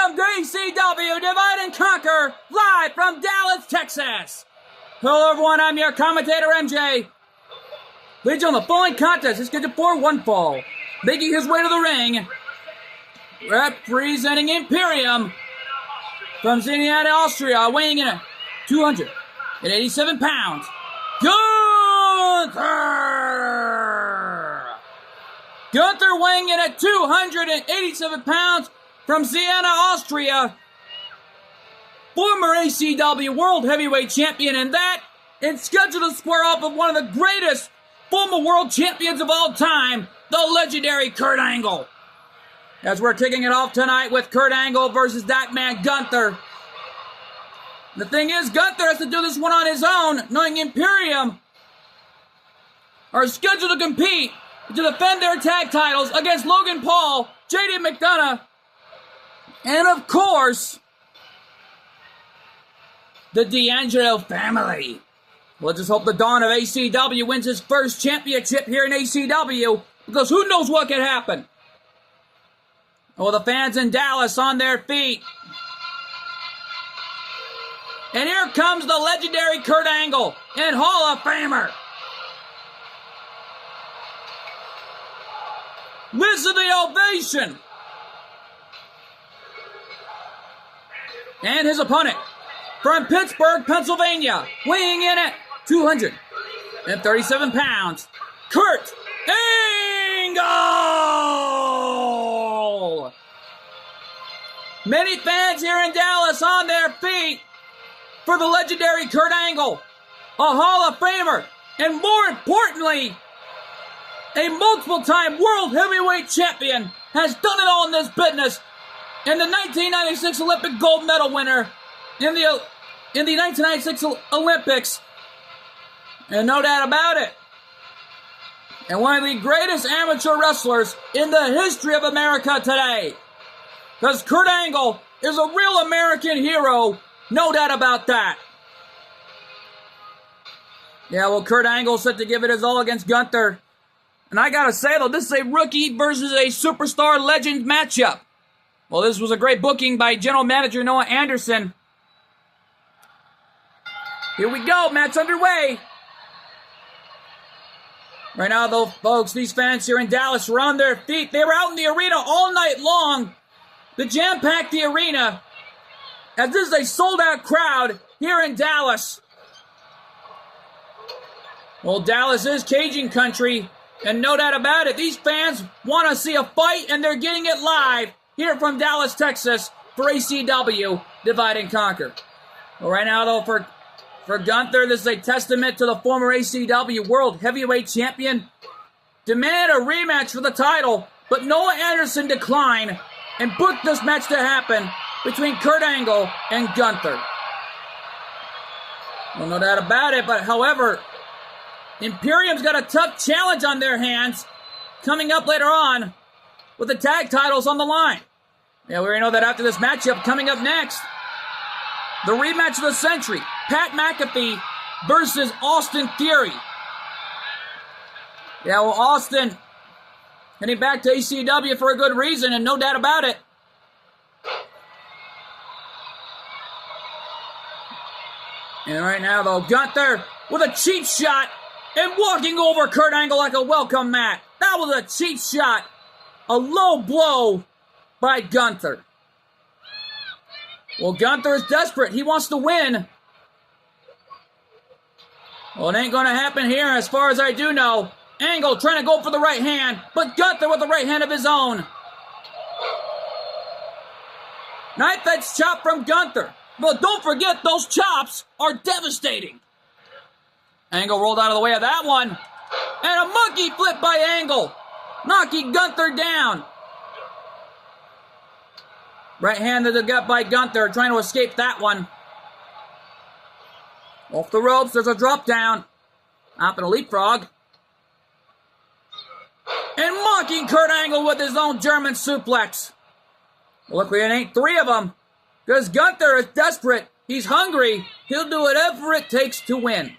Welcome to ACW Divide and Conquer, live from Dallas, Texas. Hello everyone, I'm your commentator MJ. Ladies on the following contest is scheduled for one fall. Making his way to the ring, representing Imperium from Vienna, Austria, weighing in at 287 pounds, Gunther! Gunther weighing in at 287 pounds from Vienna, Austria, former ACW World Heavyweight Champion, and scheduled to square off with one of the greatest former World Champions of all time, the legendary Kurt Angle. As we're kicking it off tonight with Kurt Angle versus that man Gunther. The thing is, Gunther has to do this one on his own, knowing Imperium are scheduled to compete to defend their tag titles against Logan Paul, JD McDonough, and of course, the D'Angelo family. Let's just hope the Dawn of ACW wins his first championship here in ACW, because who knows what could happen. Well, the fans in Dallas on their feet. And here comes the legendary Kurt Angle and Hall of Famer. Listen to the ovation. And his opponent from Pittsburgh, Pennsylvania, weighing in at 237 pounds, Kurt Angle! Many fans here in Dallas on their feet for the legendary Kurt Angle, a Hall of Famer, and more importantly, a multiple-time World Heavyweight Champion, has done it all in this business, and the 1996 Olympic gold medal winner in the 1996 Olympics, and no doubt about it, and one of the greatest amateur wrestlers in the history of America today. Because Kurt Angle is a real American hero, no doubt about that. Yeah, well, Kurt Angle set to give it his all against Gunther. And I gotta say, though, this is a rookie versus a superstar legend matchup. Well, this was a great booking by General Manager Noah Anderson. Here we go, match underway. Right now, though, folks, these fans here in Dallas were on their feet. They were out in the arena all night long. They jam-packed the arena, as this is a sold-out crowd here in Dallas. Well, Dallas is Cajun country, and no doubt about it, these fans want to see a fight, and they're getting it live here from Dallas, Texas, for ACW Divide and Conquer. Well, right now, though, for Gunther, this is a testament to the former ACW World Heavyweight Champion. Demanded a rematch for the title, but Noah Anderson declined and booked this match to happen between Kurt Angle and Gunther. Well, no doubt about it, but however, Imperium's got a tough challenge on their hands coming up later on with the tag titles on the line. Yeah, we already know that after this matchup, coming up next, the rematch of the century, Pat McAfee versus Austin Theory. Yeah, well, Austin heading back to ACW for a good reason, and no doubt about it. And right now, though, Gunther with a cheap shot and walking over Kurt Angle like a welcome mat. That was a cheap shot. A low blow by Gunther. Well, Gunther is desperate. He wants to win. Well, it ain't going to happen here as far as I do know. Angle trying to go for the right hand, but Gunther with the right hand of his own. Knife edge chop from Gunther. But don't forget, those chops are devastating. Angle rolled out of the way of that one. And a monkey flip by Angle, knocking Gunther down. Right hand to the gut by Gunther, trying to escape that one. Off the ropes, there's a drop down. Up and a leapfrog. And mocking Kurt Angle with his own German suplex. Luckily, it ain't three of them. Because Gunther is desperate. He's hungry. He'll do whatever it takes to win.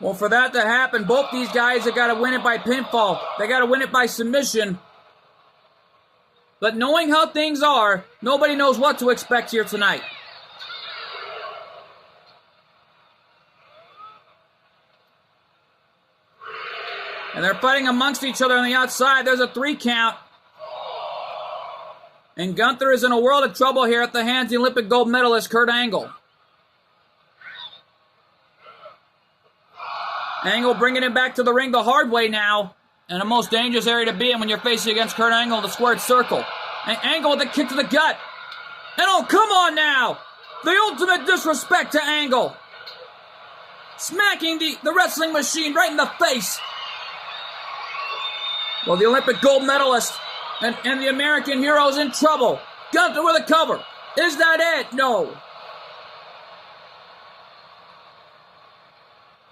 Well, for that to happen, both these guys have got to win it by pinfall. They got to win it by submission. But knowing how things are, nobody knows what to expect here tonight. And they're fighting amongst each other on the outside. There's a 3 count. And Gunther is in a world of trouble here at the hands of the Olympic gold medalist, Kurt Angle. Angle bringing him back to the ring the hard way now. And the most dangerous area to be in when you're facing against Kurt Angle in the squared circle. And Angle with a kick to the gut. And oh, come on now! The ultimate disrespect to Angle. Smacking the wrestling machine right in the face. Well, the Olympic gold medalist and the American hero is in trouble. Gunther with a cover. Is that it? No.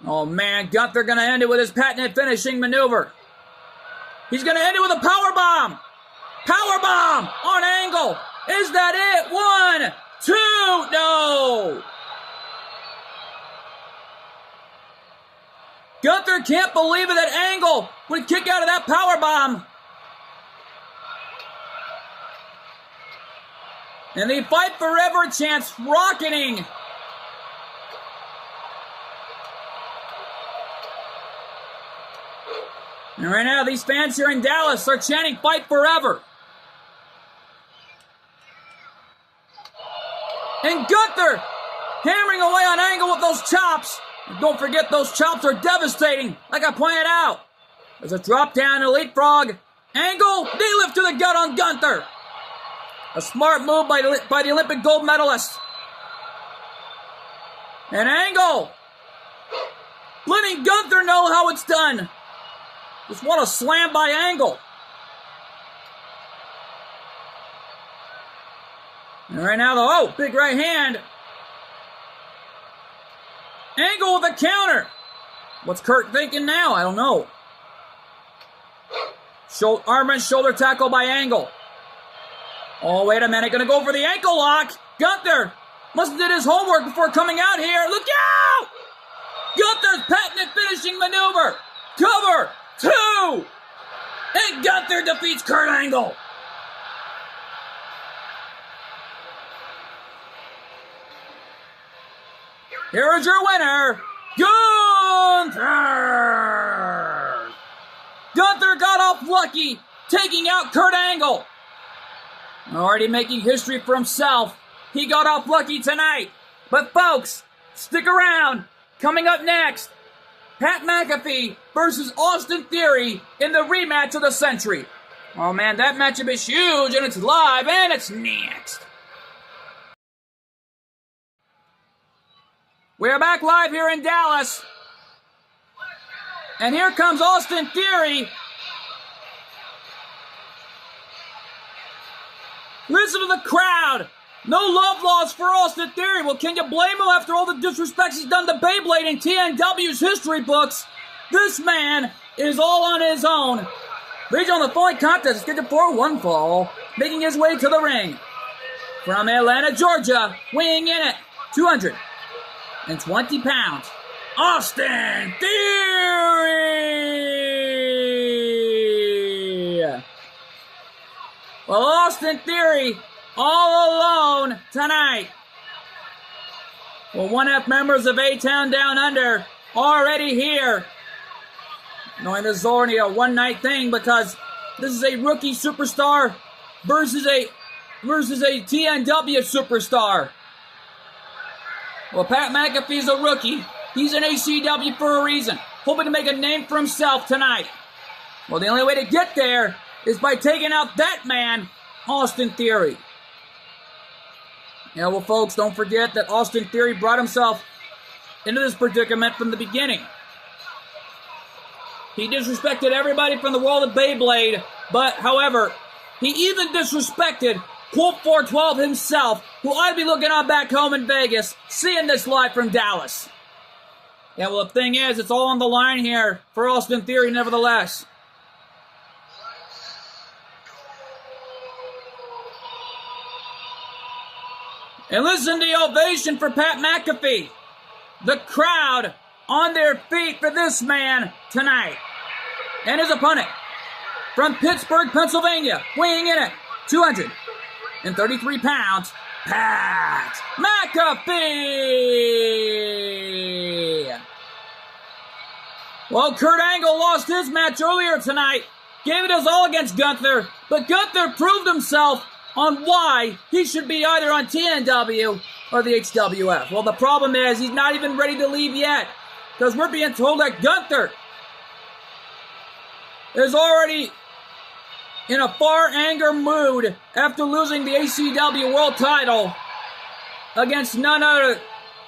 Oh, man. Gunther going to end it with his patented finishing maneuver. He's going to end it with a power bomb. Power bomb on Angle. Is that it? 1, 2. No. Gunther can't believe it that Angle would kick out of that powerbomb. And the Fight Forever chants rocketing. And right now, these fans here in Dallas are chanting Fight Forever. And Gunther hammering away on Angle with those chops. Don't forget, those chops are devastating, like I pointed out. There's a drop down, elite frog. Angle, knee lift to the gut on Gunther. A smart move by the Olympic gold medalist. And Angle, letting Gunther know how it's done. Just what a slam by Angle. And right now, big right hand. Angle with a counter. What's Kurt thinking now? I don't know. Arm and shoulder tackle by Angle. Oh, wait a minute. Gonna go for the ankle lock. Gunther must have did his homework before coming out here. Look out! Gunther's patented finishing maneuver. Cover 2. And Gunther defeats Kurt Angle. Here is your winner, Gunther! Gunther got off lucky, taking out Kurt Angle. Already making history for himself. He got off lucky tonight. But folks, stick around. Coming up next, Pat McAfee versus Austin Theory in the rematch of the century. Oh man, that matchup is huge, and it's live, and it's next. We are back live here in Dallas. And here comes Austin Theory. Listen to the crowd. No love lost for Austin Theory. Well, can you blame him after all the disrespects he's done to Beyblade in TNW's history books? This man is all on his own. Regional the following contest is scheduled for one fall, making his way to the ring. From Atlanta, Georgia, weighing in at 220 pounds, Austin Theory! Well, Austin Theory all alone tonight. Well, 1/2 members of A-Town Down Under already here. Knowing this is only a one-night thing because this is a rookie superstar versus a TNW superstar. Well, Pat McAfee's a rookie. He's an ACW for a reason, hoping to make a name for himself tonight. Well, the only way to get there is by taking out that man, Austin Theory. Yeah, well, folks, don't forget that Austin Theory brought himself into this predicament from the beginning. He disrespected everybody from the world of Beyblade, but, however, he even disrespected Colt 412 himself, who I'd be looking on back home in Vegas, seeing this live from Dallas. Yeah, well, the thing is, it's all on the line here for Austin Theory, nevertheless. And listen to the ovation for Pat McAfee. The crowd on their feet for this man tonight. And his opponent from Pittsburgh, Pennsylvania, weighing in at 233 pounds, Pat McAfee. Well, Kurt Angle lost his match earlier tonight, gave it his all against Gunther, but Gunther proved himself on why he should be either on TNW or the HWF. Well, the problem is he's not even ready to leave yet, because we're being told that Gunther is already in a far anger mood after losing the ACW World title against none other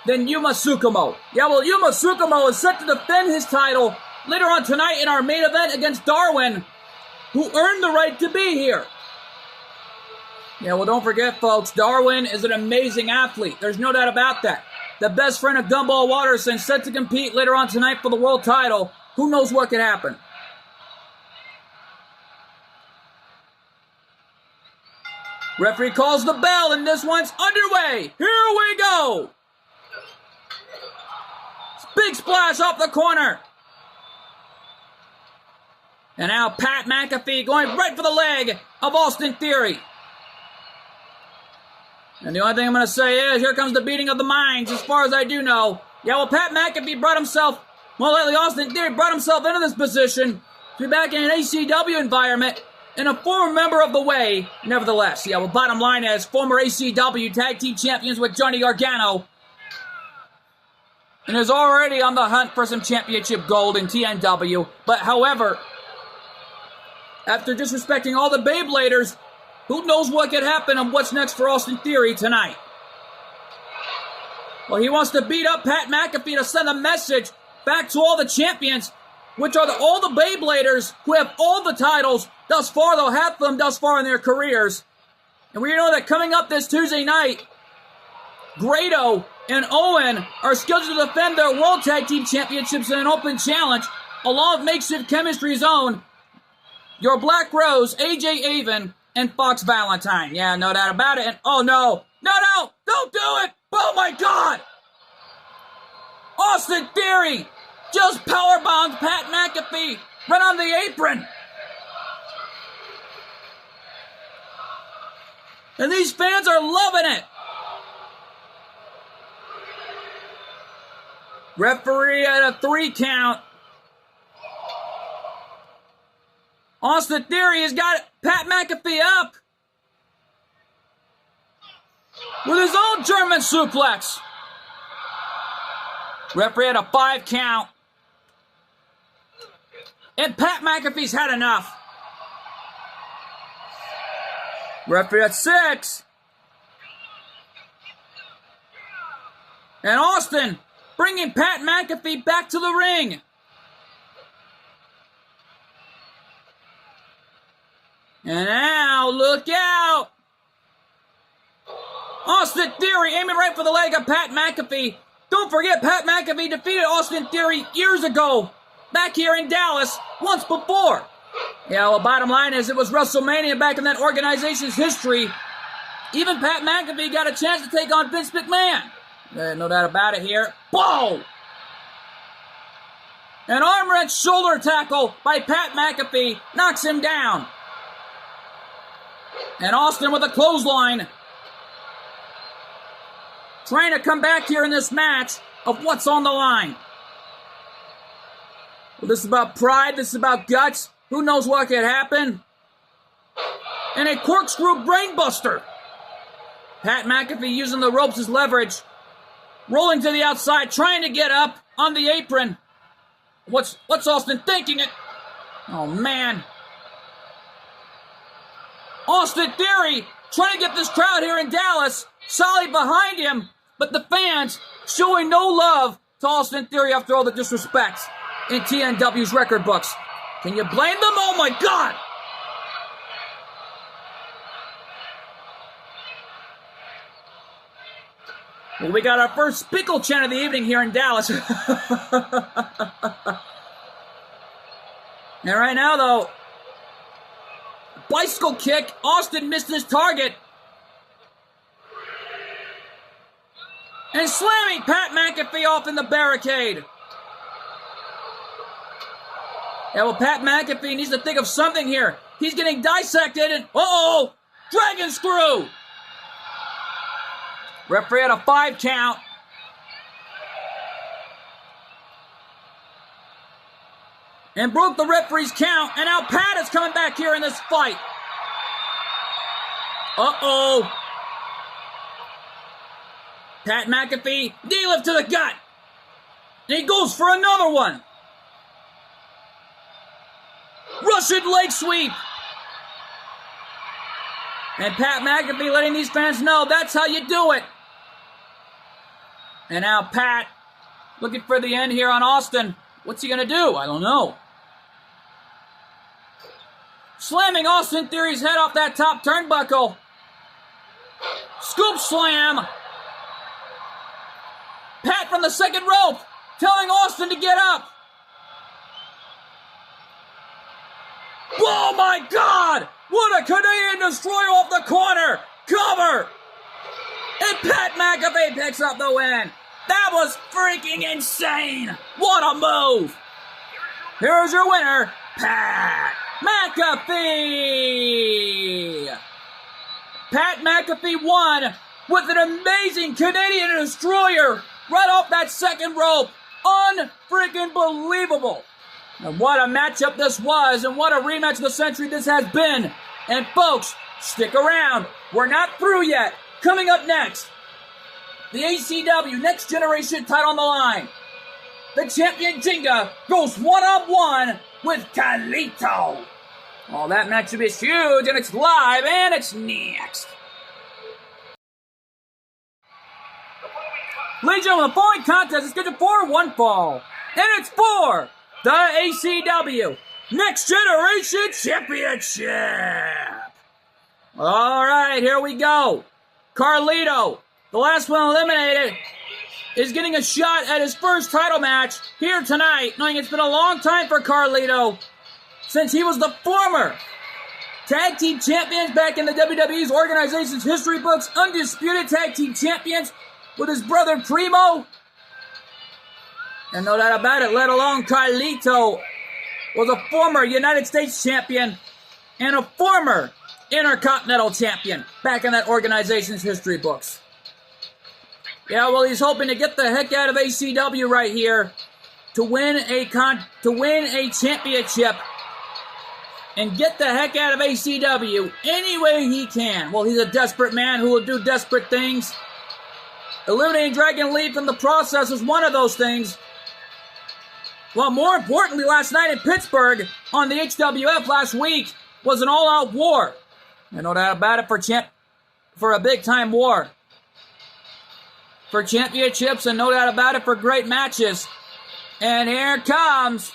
than Yuma Tsukumo. Yeah, well, Yuma Tsukumo is set to defend his title later on tonight in our main event against Darwin, who earned the right to be here. Yeah, well, don't forget, folks, Darwin is an amazing athlete. There's no doubt about that. The best friend of Gumball Watterson, set to compete later on tonight for the world title. Who knows what could happen? Referee calls the bell, and this one's underway. Here we go. Big splash off the corner. And now Pat McAfee going right for the leg of Austin Theory. And the only thing I'm going to say is, here comes the beating of the minds, as far as I do know. Yeah, well, Pat McAfee brought himself, well, lately Austin Theory brought himself into this position to be back in an ACW environment and a former member of the Way, nevertheless. Yeah, well, bottom line is, former ACW Tag Team Champions with Johnny Gargano, and is already on the hunt for some championship gold in TNW. But, however, after disrespecting all the Beybladers, who knows what could happen and what's next for Austin Theory tonight? Well, he wants to beat up Pat McAfee to send a message back to all the champions, which are all the Beybladers who have all the titles thus far. They'll have them thus far in their careers. And we know that coming up this Tuesday night, Grado and Owen are scheduled to defend their World Tag Team Championships in an open challenge, along with Makeshift Chemistry's own, your Black Rose, AJ Avon, and Fox Valentine. Yeah, no doubt about it. And oh no, don't do it! Oh my God! Austin Theory just powerbombed Pat McAfee right on the apron. And these fans are loving it. Referee at a 3 count. Austin Theory has got Pat McAfee up with his own German suplex. Referee at a 5 count. And Pat McAfee's had enough. Referee at 6. And Austin bringing Pat McAfee back to the ring. And now, look out! Austin Theory aiming right for the leg of Pat McAfee. Don't forget, Pat McAfee defeated Austin Theory years ago, back here in Dallas, once before. Yeah, well, bottom line is, it was WrestleMania back in that organization's history. Even Pat McAfee got a chance to take on Vince McMahon. No doubt about it here. Boom! An arm wrench shoulder tackle by Pat McAfee knocks him down. And Austin with a clothesline. Trying to come back here in this match of what's on the line. Well, this is about pride. This is about guts. Who knows what could happen? And a corkscrew brainbuster. Pat McAfee using the ropes as leverage. Rolling to the outside, trying to get up on the apron. What's Austin thinking? Oh, man. Austin Theory trying to get this crowd here in Dallas solid behind him, but the fans showing no love to Austin Theory after all the disrespect in TNW's record books. Can you blame them? Oh my God! Well, we got our first Spickle chant of the evening here in Dallas. And right now, though, bicycle kick. Austin missed his target. And slamming Pat McAfee off in the barricade. Yeah, well, Pat McAfee needs to think of something here. He's getting dissected and, uh-oh, Dragon screw. Referee had a 5 count. And broke the referee's count. And now Pat is coming back here in this fight. Uh-oh. Pat McAfee, knee lift to the gut. And he goes for another one. Russian leg sweep. And Pat McAfee letting these fans know that's how you do it. And now Pat looking for the end here on Austin. What's he going to do? I don't know. Slamming Austin Theory's head off that top turnbuckle. Scoop slam. Pat from the second rope telling Austin to get up. Oh my God! What a Canadian destroyer off the corner! Cover! And Pat McAfee picks up the win. That was freaking insane! What a move! Here's your winner, Pat McAfee! Pat McAfee won with an amazing Canadian destroyer right off that second rope. Unfreaking believable! And what a matchup this was, and what a rematch of the century this has been. And folks, stick around. We're not through yet. Coming up next, the ACW Next Generation title on the line. The champion Jenga goes one-on-one with Carlito. Oh, that matchup is huge, and it's live, and it's next. Ladies and gentlemen, the following contest is scheduled for one fall. And it's for the ACW Next Generation Championship. All right, here we go. Carlito, the last one eliminated, is getting a shot at his first title match here tonight, knowing it's been a long time for Carlito since he was the former tag team champions back in the WWE's organization's history books, undisputed tag team champions with his brother Primo. And no doubt about it, let alone Carlito was a former United States champion and a former Intercontinental champion back in that organization's history books. Yeah, well, he's hoping to get the heck out of ACW right here to win a championship and get the heck out of ACW any way he can. Well, he's a desperate man who will do desperate things. Eliminating Dragon Lee from the process was one of those things. Well, more importantly, last night in Pittsburgh on the HWF last week was an all-out war. And no doubt about it for a big-time war. For championships and no doubt about it for great matches. And here comes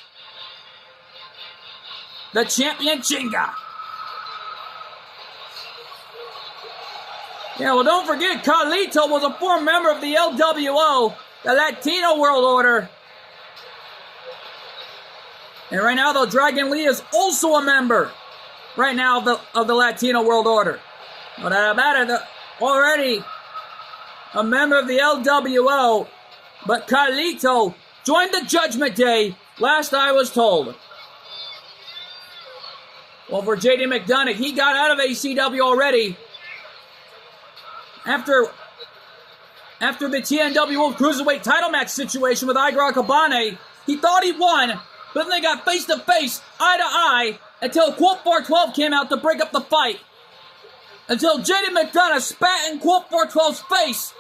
the champion Chinga. Yeah, well, don't forget, Carlito was a former member of the LWO, the Latino World Order. And right now, though, Dragon Lee is also a member right now of the Latino World Order. No doubt about it, already a member of the LWO, but Carlito joined the Judgment Day, last I was told. Well, for JD McDonough, he got out of ACW already. After the TNW World Cruiserweight title match situation with Igor Akabane, he thought he won, but then they got face-to-face, eye-to-eye, until Quote 412 came out to break up the fight. Until JD McDonough spat in Quote 412's face,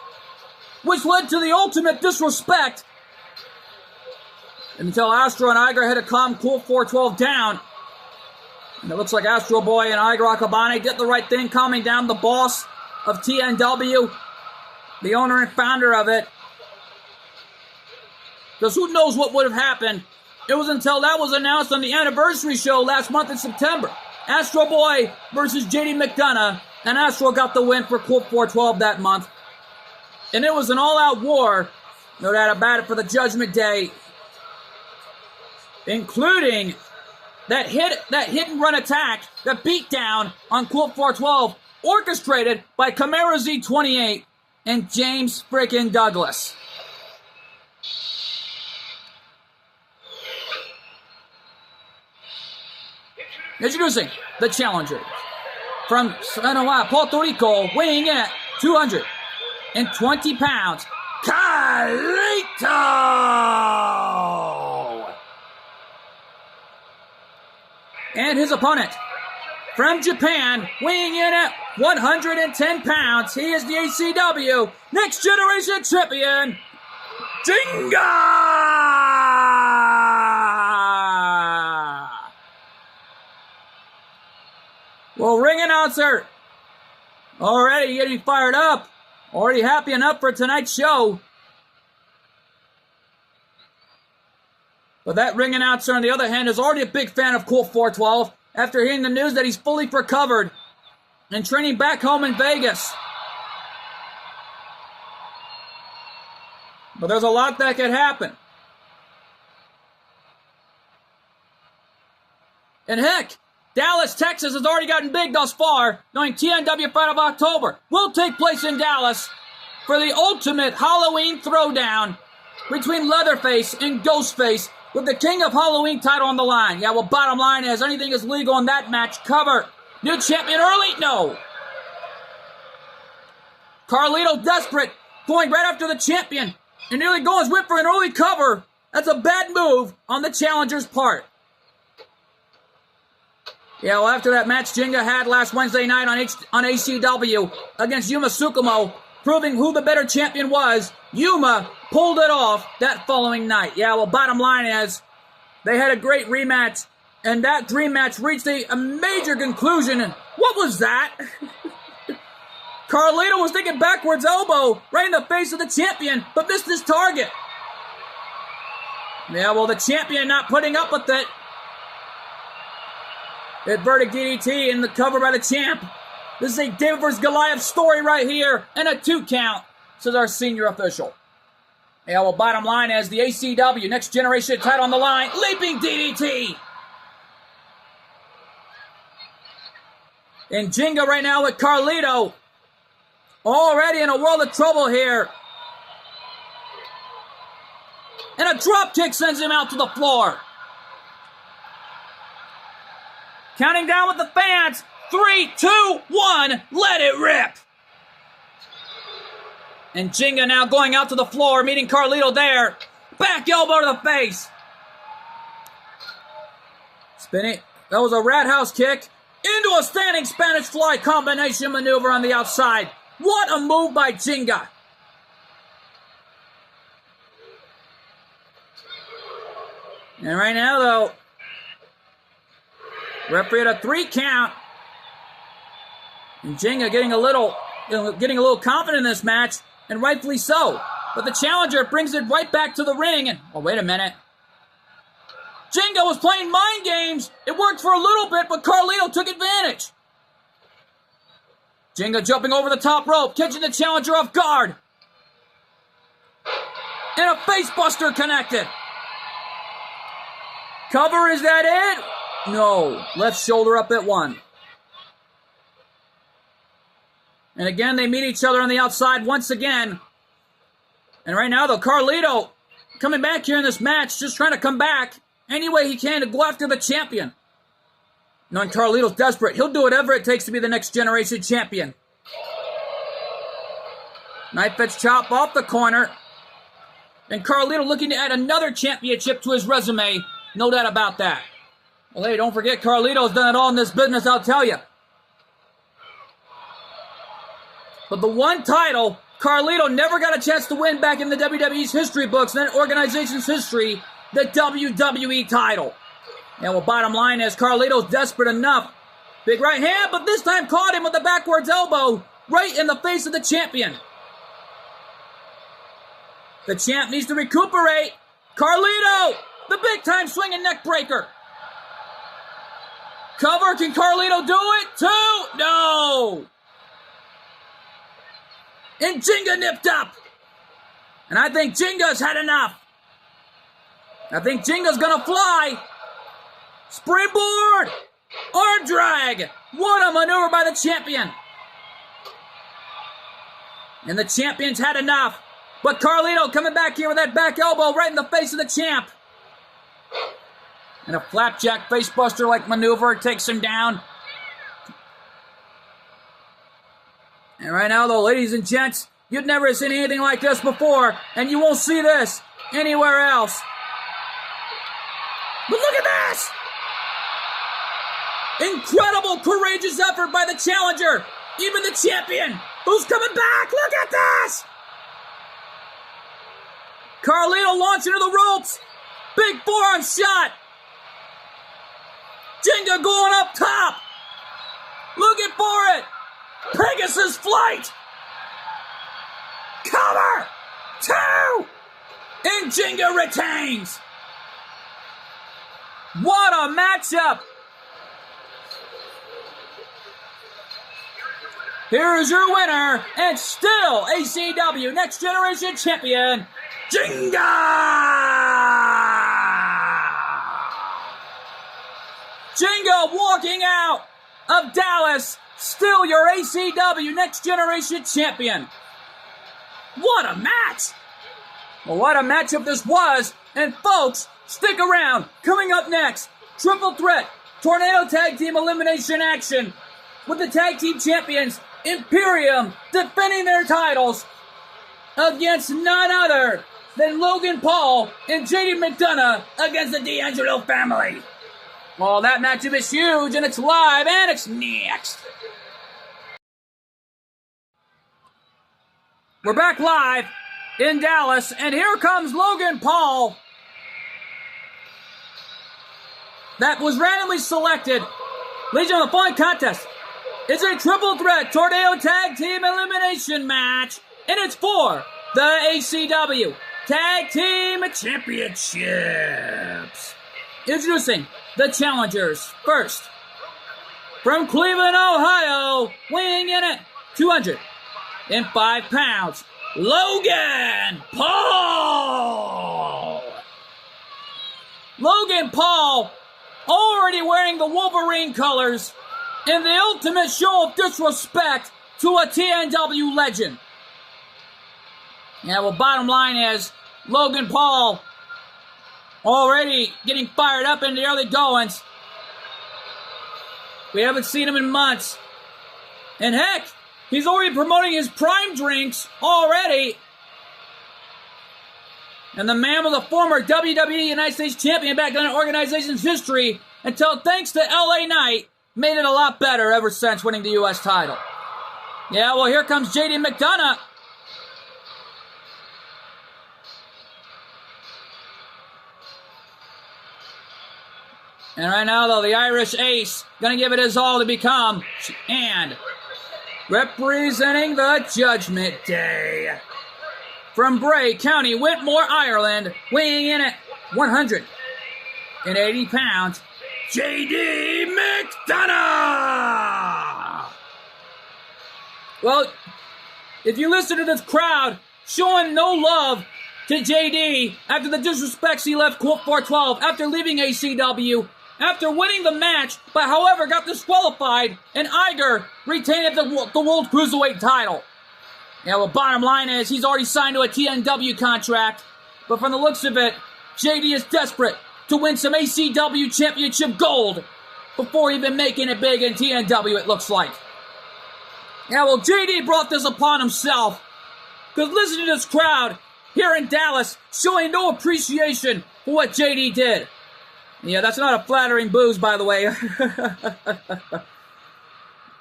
which led to the ultimate disrespect. Until Astro and Igor had to calm Quote 412 down. And it looks like Astro Boy and Igor Akabane did the right thing, calming down the boss of TNW, the owner and founder of it. Because who knows what would have happened. It was until that was announced on the anniversary show last month in September. Astro Boy versus JD McDonough, and Astro got the win for Quote 412 that month. And it was an all-out war, no doubt about it, for the Judgment Day, including that hit and run attack, the beatdown on Quote 412, orchestrated by Chimera Z28 and James frickin' Douglas. Introducing the challenger from Puerto Rico, weighing in at 220 pounds, Carlito! And his opponent from Japan, weighing in at 110 pounds, he is the ACW Next Generation Champion, Jinga! Well, ring announcer, already getting fired up, already happy enough for tonight's show. But that ring announcer, on the other hand, is already a big fan of Cool 412 after hearing the news that he's fully recovered and training back home in Vegas. But there's a lot that could happen. And heck, Dallas, Texas has already gotten big thus far, knowing TNW Fight of October will take place in Dallas for the ultimate Halloween throwdown between Leatherface and Ghostface, with the King of Halloween title on the line. Yeah, well, bottom line is, anything is legal in that match. Cover. New champion early? No. Carlito desperate, going right after the champion, and nearly goes whip for an early cover. That's a bad move on the challenger's part. Yeah, well, after that match Jinga had last Wednesday night on ACW against Yuma Tsukumo, proving who the better champion was, Yuma pulled it off that following night. Yeah, well, bottom line is, they had a great rematch, and that dream match reached a major conclusion. And what was that? Carlito was thinking backwards elbow right in the face of the champion, but missed his target. Yeah, well, the champion not putting up with it. Inverted DDT in the cover by the champ. This is a David vs. Goliath story right here, and a 2 count, says our senior official. Yeah, well, bottom line is, the ACW Next Generation title on the line. Leaping DDT! And Jinga right now with Carlito. Already in a world of trouble here. And a drop kick sends him out to the floor. Counting down with the fans. 3, 2, 1, let it rip. And Jinga now going out to the floor, meeting Carlito there. Back elbow to the face. Spinning. That was a roundhouse kick into a standing Spanish fly combination maneuver on the outside. What a move by Jinga. And right now, though, referee at a 3 count. And Jinga getting a little confident in this match, and rightfully so. But the challenger brings it right back to the ring, and, oh, wait a minute. Jinga was playing mind games. It worked for a little bit, but Carlito took advantage. Jinga jumping over the top rope, catching the challenger off guard. And a face buster connected. Cover, is that it? No. Left shoulder up at 1. And again, they meet each other on the outside once again. And right now, though, Carlito coming back here in this match, just trying to come back any way he can to go after the champion. Knowing Carlito's desperate, he'll do whatever it takes to be the Next Generation Champion. Knife edge chop off the corner. And Carlito looking to add another championship to his resume. No doubt about that. Well, hey, don't forget, Carlito's done it all in this business, I'll tell you. But the one title Carlito never got a chance to win back in the WWE's history books, and that organization's history, the WWE title. Yeah, well, bottom line is, Carlito's desperate enough. Big right hand, but this time caught him with the backwards elbow right in the face of the champion. The champ needs to recuperate. Carlito, the big-time swinging neck breaker. Cover, can Carlito do it? 2, no. And Jinga nipped up. And I think Jinga's had enough. I think Jinga's gonna fly. Springboard! Arm drag! What a maneuver by the champion. And the champion's had enough. But Carlito coming back here with that back elbow right in the face of the champ. And a flapjack facebuster-like maneuver takes him down. right now, though, ladies and gents, you've never seen anything like this before, and you won't see this anywhere else. But look at this! Incredible, courageous effort by the challenger, even the champion, who's coming back. Look at this! Carlito launching to the ropes. Big forearm shot. Jenga going up top. Looking for it. Pegasus flight. Cover. 2. And Jenga retains. What a matchup. Here is your winner, and still ACW Next Generation Champion, Jenga! Jenga walking out of Dallas, still your ACW Next Generation Champion. What a match! Well, what a matchup this was, and folks, stick around. Coming up next, Triple Threat Tornado Tag Team Elimination action with the Tag Team Champions Imperium defending their titles against none other than Logan Paul and JD McDonough against the D'Angelo family. Well, that matchup is huge, and it's live, and it's next. We're back live in Dallas, and here comes Logan Paul. That was randomly selected. Ladies and gentlemen, the following contest is a triple threat tornado tag team elimination match, and it's for the ACW Tag Team Championships. Introducing the challengers. First, from Cleveland, Ohio, weighing in at 205 pounds, Logan Paul. Logan Paul already wearing the Wolverine colors in the ultimate show of disrespect to a TNW legend. Yeah, well, bottom line is, Logan Paul already getting fired up in the early goings. We haven't seen him in months. And heck, he's already promoting his Prime drinks already. And the man was a former WWE United States Champion back in the organization's history until, thanks to LA Knight, made it a lot better ever since winning the U.S. title. Yeah, well, here comes JD McDonough. And right now, though, the Irish Ace going to give it his all to become, and representing the Judgment Day, from Bray, County Whitmore, Ireland, weighing in at 180 pounds, JD McDonough! Well, if you listen to this crowd showing no love to JD after the disrespects he left Colt 412, after leaving ACW, after winning the match, but however got disqualified, and Iger retained the World Cruiserweight title. Yeah, well, bottom line is, he's already signed to a TNW contract, but from the looks of it, JD is desperate to win some ACW Championship gold before even making it big in TNW, it looks like. Yeah, well, JD brought this upon himself, because listen to this crowd here in Dallas showing no appreciation for what JD did. Yeah, that's not a flattering booze, by the way.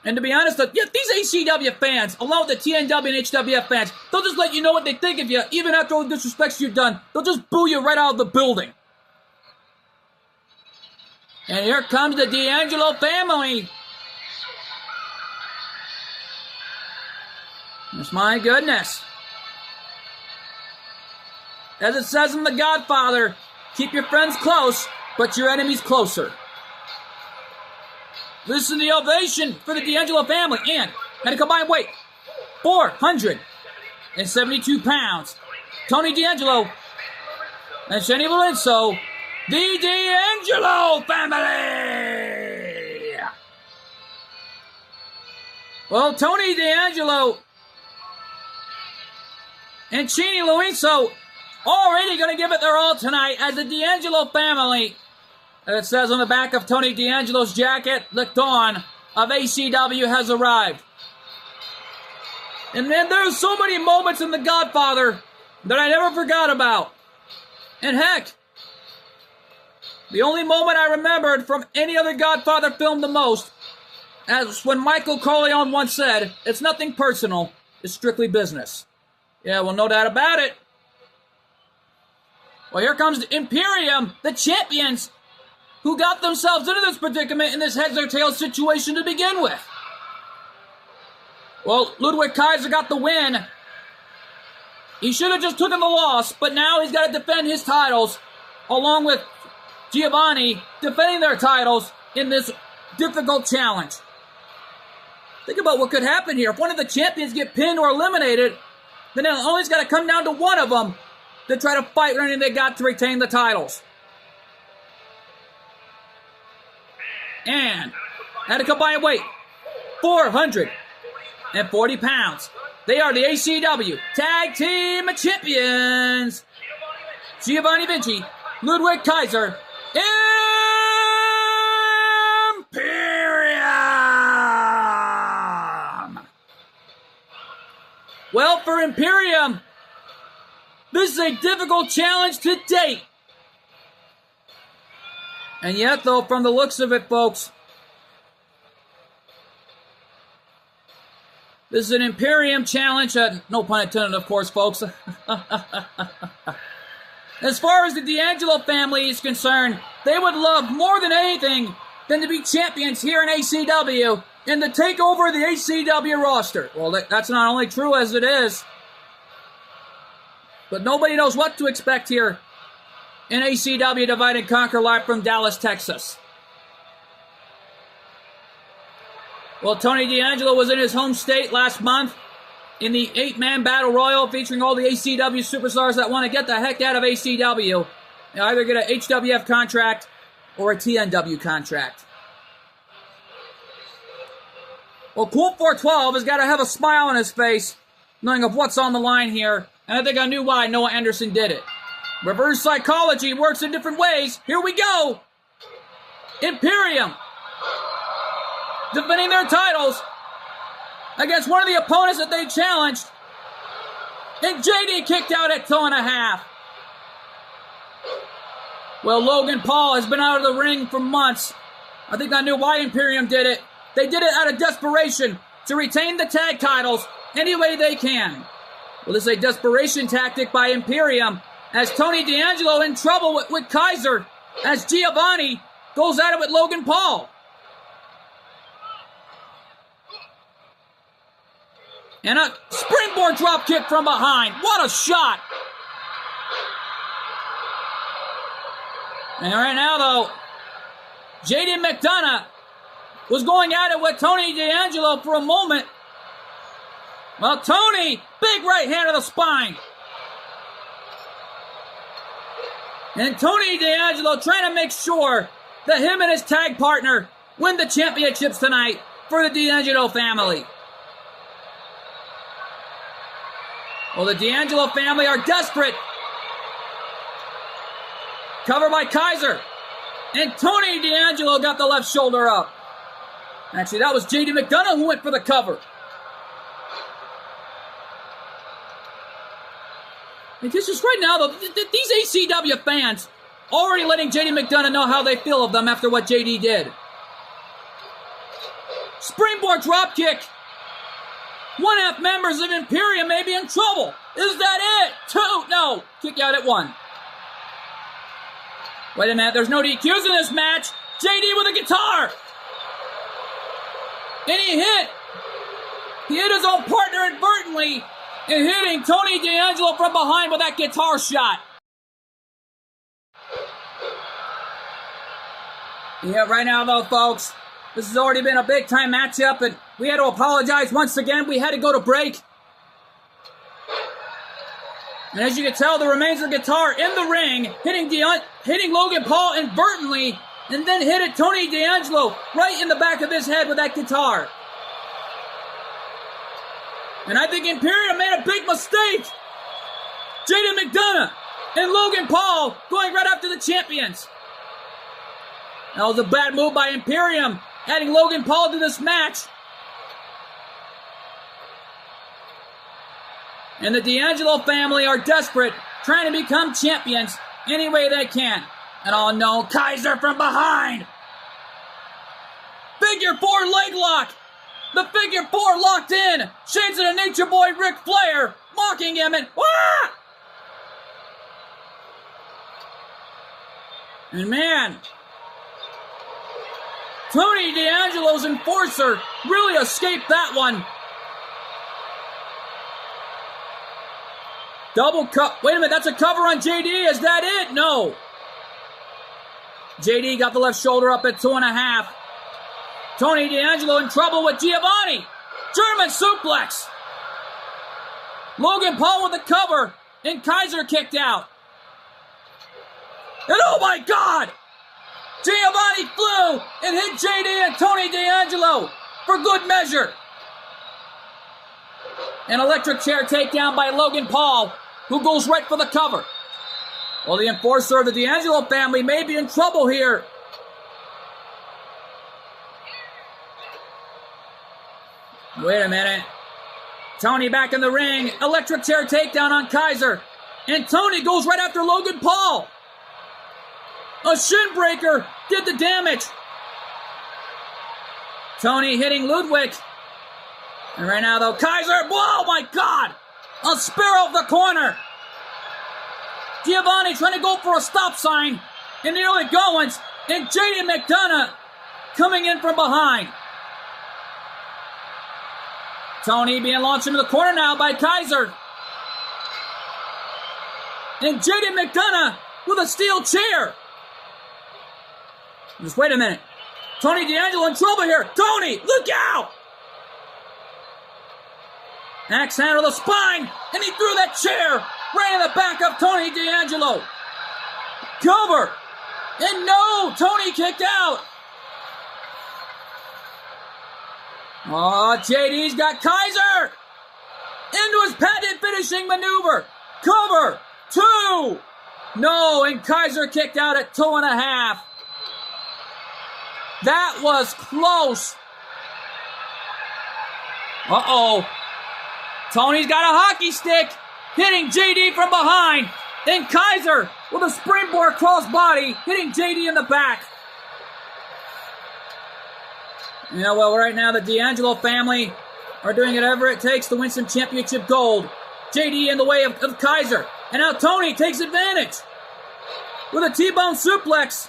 And to be honest, these ACW fans, along with the TNW and HWF fans, they'll just let you know what they think of you, even after all the disrespects you've done. They'll just boo you right out of the building. And here comes the D'Angelo family. Yes, my goodness. As it says in The Godfather, keep your friends close, but your enemies closer. Listen to the ovation for the D'Angelo family, and at a combined weight, 472 pounds, Tony D'Angelo and Shani Lorenzo, the D'Angelo family! Well, Tony D'Angelo and Chini Lorenzo already going to give it their all tonight as the D'Angelo family, it says on the back of Tony D'Angelo's jacket, the dawn of ACW has arrived. And man, there's so many moments in The Godfather that I never forgot about. And heck, the only moment I remembered from any other Godfather film the most, as when Michael Corleone once said, "It's nothing personal, it's strictly business." Yeah, well, no doubt about it. Well, here comes Imperium, the champions, who got themselves into this predicament in this heads or tails situation to begin with. Well, Ludwig Kaiser got the win. He should have just taken the loss, but now he's got to defend his titles, along with Giovanni defending their titles in this difficult challenge. Think about what could happen here. If one of the champions get pinned or eliminated, then it only's got to come down to one of them to try to fight for anything they got to retain the titles. And at a combined weight, 440 pounds. They are the ACW Tag Team Champions. Giovanni Vinci, Ludwig Kaiser, Imperium. Well, for Imperium, this is a difficult challenge to date. And yet, though, from the looks of it, folks, this is an Imperium challenge. No pun intended, of course, folks. As far as the D'Angelo family is concerned, they would love more than anything than to be champions here in ACW and to take over the ACW roster. Well, that's not only true as it is, but nobody knows what to expect here in ACW Divide and Conquer live from Dallas, Texas. Well, Tony D'Angelo was in his home state last month in the 8-man Battle Royal featuring all the ACW superstars that want to get the heck out of ACW and either get an HWF contract or a TNW contract. Well, Cool 412 has got to have a smile on his face knowing of what's on the line here, and I think I knew why Noah Anderson did it. Reverse psychology works in different ways. Here we go. Imperium defending their titles against one of the opponents that they challenged. And JD kicked out at 2.5. Well, Logan Paul has been out of the ring for months. I think I knew why Imperium did it. They did it out of desperation to retain the tag titles any way they can. Well, this is a desperation tactic by Imperium as Tony D'Angelo in trouble with Kaiser as Giovanni goes at it with Logan Paul. And a springboard drop kick from behind. What a shot. And right now, though, JD McDonough was going at it with Tony D'Angelo for a moment. Well, Tony, big right hand to the spine. And Tony D'Angelo trying to make sure that him and his tag partner win the championships tonight for the D'Angelo family. Well, the D'Angelo family are desperate. Cover by Kaiser. And Tony D'Angelo got the left shoulder up. Actually, that was JD McDonough who went for the cover. And this is right now, though, these ACW fans already letting JD McDonough know how they feel of them after what JD did. Springboard dropkick. 1F members of Imperium may be in trouble. Is that it? 2? No. Kick out at 1. Wait a minute. There's no DQs in this match. JD with a guitar. And he hit his own partner inadvertently in hitting Tony D'Angelo from behind with that guitar shot. Yeah, right now, though, folks, this has already been a big-time matchup, and we had to apologize once again. We had to go to break. And as you can tell, there remains a guitar in the ring, hitting Logan Paul inadvertently, and then hit it Tony D'Angelo right in the back of his head with that guitar. And I think Imperium made a big mistake. JD McDonough and Logan Paul going right after the champions. That was a bad move by Imperium, adding Logan Paul to this match. And the D'Angelo family are desperate, trying to become champions any way they can. And oh no, Kaiser from behind! Figure 4 leg lock! The figure 4 locked in! Shades of the Nature Boy Ric Flair, mocking him and... Ah! And man, Tony D'Angelo's enforcer really escaped that one. Double cup. Wait a minute, that's a cover on JD. Is that it? No. JD got the left shoulder up at 2.5. Tony D'Angelo in trouble with Giovanni. German suplex. Logan Paul with the cover. And Kaiser kicked out. And oh my God! Giovanni flew and hit JD and Tony D'Angelo for good measure. An electric chair takedown by Logan Paul, who goes right for the cover. Well, the enforcer of the D'Angelo family may be in trouble here. Wait a minute. Tony back in the ring. Electric chair takedown on Kaiser. And Tony goes right after Logan Paul. A shin breaker did the damage. Tony hitting Ludwig. And right now, though, Kaiser, whoa, my God! A spear off the corner. Giovanni trying to go for a stop sign in the early goings. And JD McDonough coming in from behind. Tony being launched into the corner now by Kaiser. And JD McDonough with a steel chair. Just wait a minute. Tony D'Angelo in trouble here. Tony, look out! Axe handle the spine, and he threw that chair right in the back of Tony D'Angelo. Cover. And no, Tony kicked out. Oh, JD's got Kaiser. Into his patented finishing maneuver. Cover. 2. No, and Kaiser kicked out at 2.5. That was close. Uh-oh. Tony's got a hockey stick, hitting JD from behind. And Kaiser with a springboard crossbody, hitting JD in the back. Yeah, well, right now the D'Angelo family are doing whatever it takes to win some championship gold. JD in the way of Kaiser. And now Tony takes advantage with a T-bone suplex.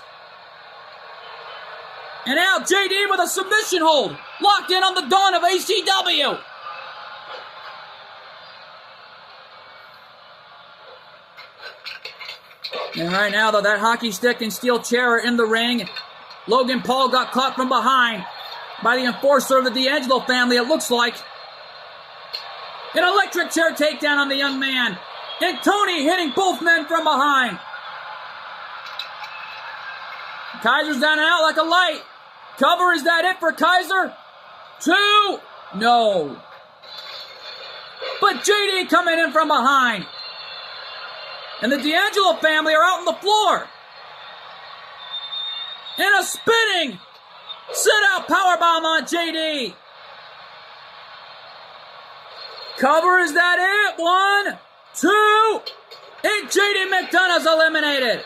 And now JD with a submission hold. Locked in on the dawn of ACW. And right now, though, that hockey stick and steel chair are in the ring. Logan Paul got caught from behind by the enforcer of the D'Angelo family, it looks like. An electric chair takedown on the young man. And Tony hitting both men from behind. Kaiser's down and out like a light. Cover, is that it for Kaiser? 2. No. But JD coming in from behind. And the D'Angelo family are out on the floor. And a spinning sit-out powerbomb on JD. Cover, is that it? 1, 2. And JD McDonough's eliminated.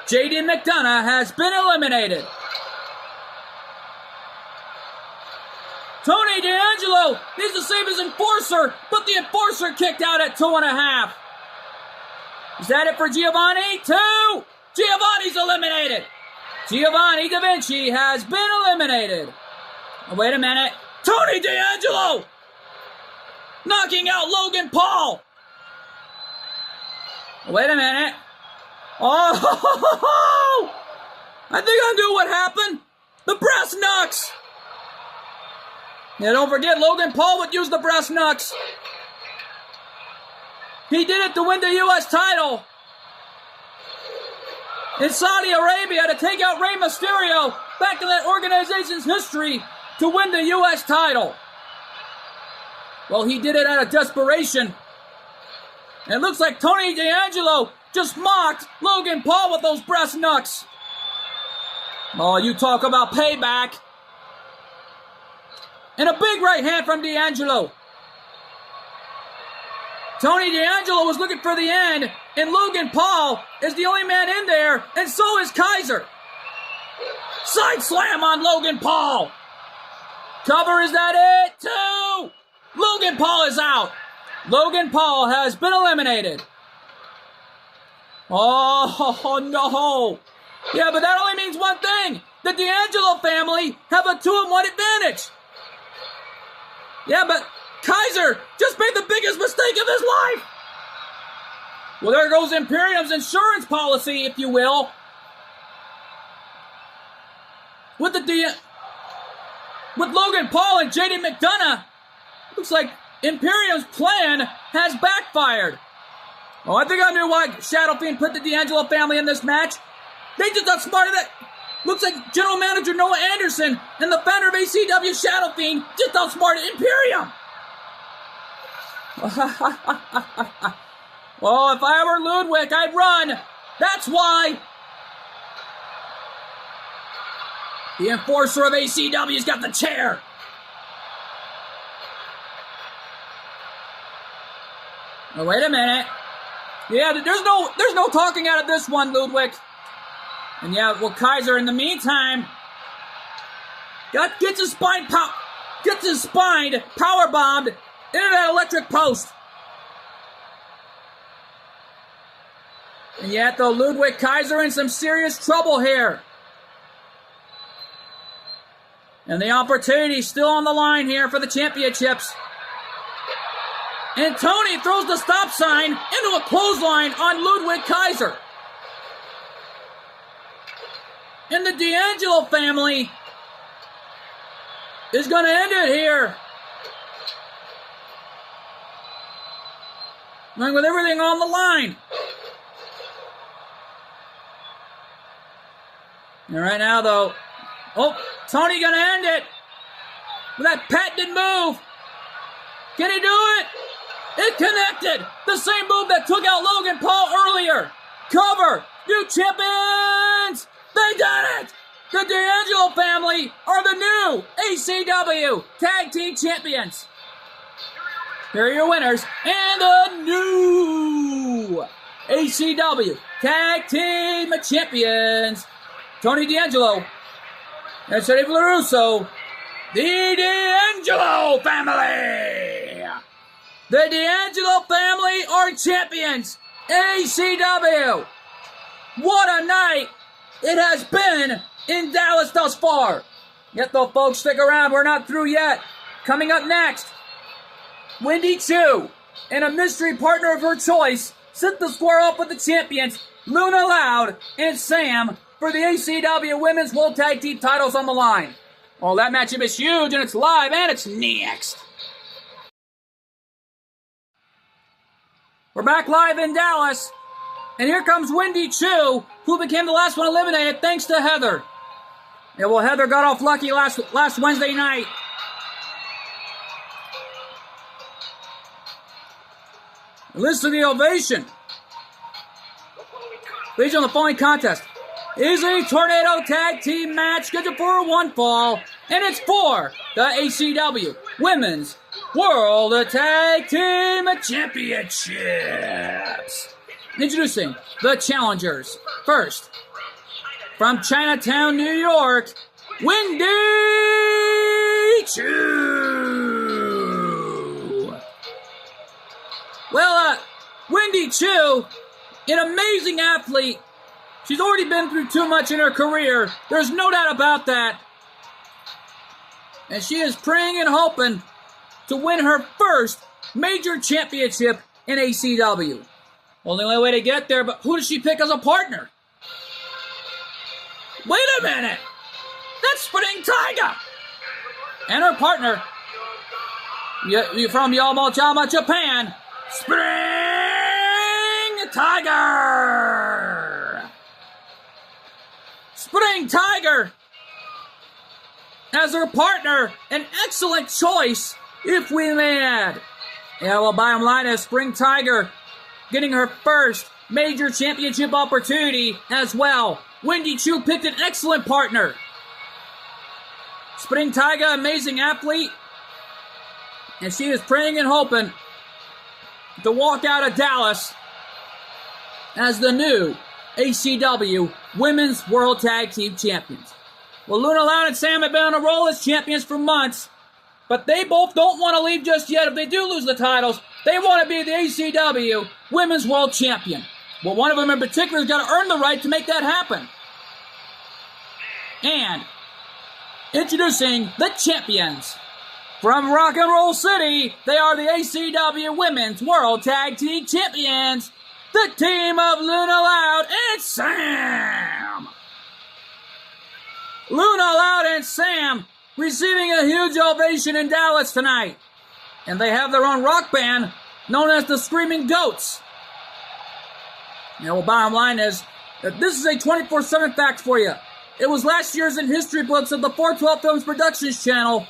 JD McDonough has been eliminated. Tony D'Angelo needs to save his enforcer, but the enforcer kicked out at 2.5. Is that it for Giovanni? 2. Giovanni's eliminated. Giovanni Da Vinci has been eliminated. Oh, wait a minute. Tony D'Angelo knocking out Logan Paul. Oh, wait a minute. Oh, I think I knew what happened. The brass knucks. Yeah, don't forget, Logan Paul would use the brass knucks. He did it to win the U.S. title in Saudi Arabia to take out Rey Mysterio back in that organization's history to win the U.S. title. Well, he did it out of desperation. And it looks like Tony D'Angelo just mocked Logan Paul with those brass knucks. Oh, you talk about payback. And a big right hand from D'Angelo. Tony D'Angelo was looking for the end, and Logan Paul is the only man in there, and so is Kaiser. Side slam on Logan Paul. Cover, is that it? 2. Logan Paul is out. Logan Paul has been eliminated. Oh, no. Yeah, but that only means one thing. The D'Angelo family have a 2-1 advantage. Yeah, but Kaiser just made the biggest mistake of his life. Well, there goes Imperium's insurance policy, if you will. With Logan Paul and JD McDonough, looks like Imperium's plan has backfired. Oh, I think I knew why Shadow Fiend put the D'Angelo family in this match. They just outsmarted it. Looks like General Manager Noah Anderson and the founder of ACW, Shadow Fiend, just outsmarted Imperium. Oh, if I were Ludwig, I'd run. That's why. The enforcer of ACW's got the chair. Oh, wait a minute. Yeah, there's no talking out of this one, Ludwig. And yeah, well, Kaiser in the meantime gets his spine power bombed into that electric post. And yet, though, Ludwig Kaiser in some serious trouble here. And the opportunity still on the line here for the championships. And Tony throws the stop sign into a clothesline on Ludwig Kaiser. And the D'Angelo family is going to end it here. Going with everything on the line. And right now, though, Tony going to end it with that patented move. Can he do it? It connected. The same move that took out Logan Paul earlier. Cover. New champions. They did it. The D'Angelo family are the new ACW Tag Team Champions. Here are your winners and the new ACW Tag Team Champions. Tony D'Angelo and Eddie LaRusso, the D'Angelo family. The D'Angelo family are champions. ACW. What a night it has been in Dallas thus far. Yet though, folks, stick around. We're not through yet. Coming up next, Wendy Chu and a mystery partner of her choice set the square up with the champions, Luna Loud and Sam, for the ACW Women's World Tag Team titles on the line. Oh, that matchup is huge, and it's live, and it's next. We're back live in Dallas, and here comes Wendy Chu, who became the last one eliminated thanks to Heather. Yeah, well, Heather got off lucky last Wednesday night. Listen to the ovation. Based on the following contest is a Tornado Tag Team match scheduled for one fall, and it's for the ACW Women's World Tag Team Championships. Introducing the challengers. First, from Chinatown, New York, Wendy Chu. Well, Wendy Chu, an amazing athlete. She's already been through too much in her career. There's no doubt about that. And she is praying and hoping to win her first major championship in ACW. Well, the only way to get there, but who does she pick as a partner? Wait a minute! That's Spring Tiger! And her partner, from Yomochama, Japan, Spring Tiger! Spring Tiger as her partner, an excellent choice, if we may add. Yeah, well, bottom line is Spring Tiger getting her first major championship opportunity as well. Wendy Chu picked an excellent partner. Spring Tiger, amazing athlete. And she is praying and hoping to walk out of Dallas as the new ACW Women's World Tag Team Champions. Well, Luna Loud and Sam have been on a roll as champions for months, but they both don't want to leave just yet. If they do lose the titles, they want to be the ACW Women's World Champion. Well, one of them in particular has got to earn the right to make that happen. And introducing the champions from Rock and Roll City, they are the ACW Women's World Tag Team Champions, the team of Luna Loud and Sam. Luna Loud and Sam receiving a huge ovation in Dallas tonight. And they have their own rock band known as the Screaming Goats. Now, well, bottom line is that this is a 24/7 fact for you. It was last year's In History Books of the 412 Films Productions channel.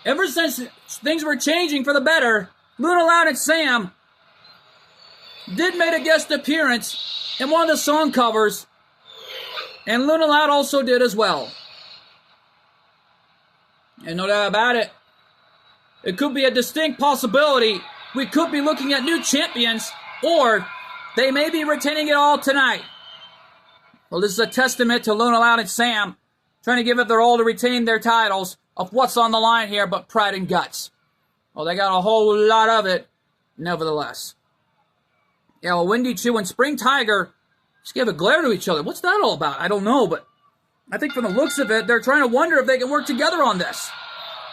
Ever since things were changing for the better, Luna Loud and Sam did make a guest appearance in one of the song covers, and Luna Loud also did as well. And no doubt about it, it could be a distinct possibility we could be looking at new champions, or they may be retaining it all tonight. Well, this is a testament to Luna Loud and Sam trying to give it their all to retain their titles of what's on the line here but pride and guts. Well, they got a whole lot of it, nevertheless. Yeah, well, Wendy Choo and Spring Tiger just gave a glare to each other. What's that all about? I don't know, but I think from the looks of it, they're trying to wonder if they can work together on this.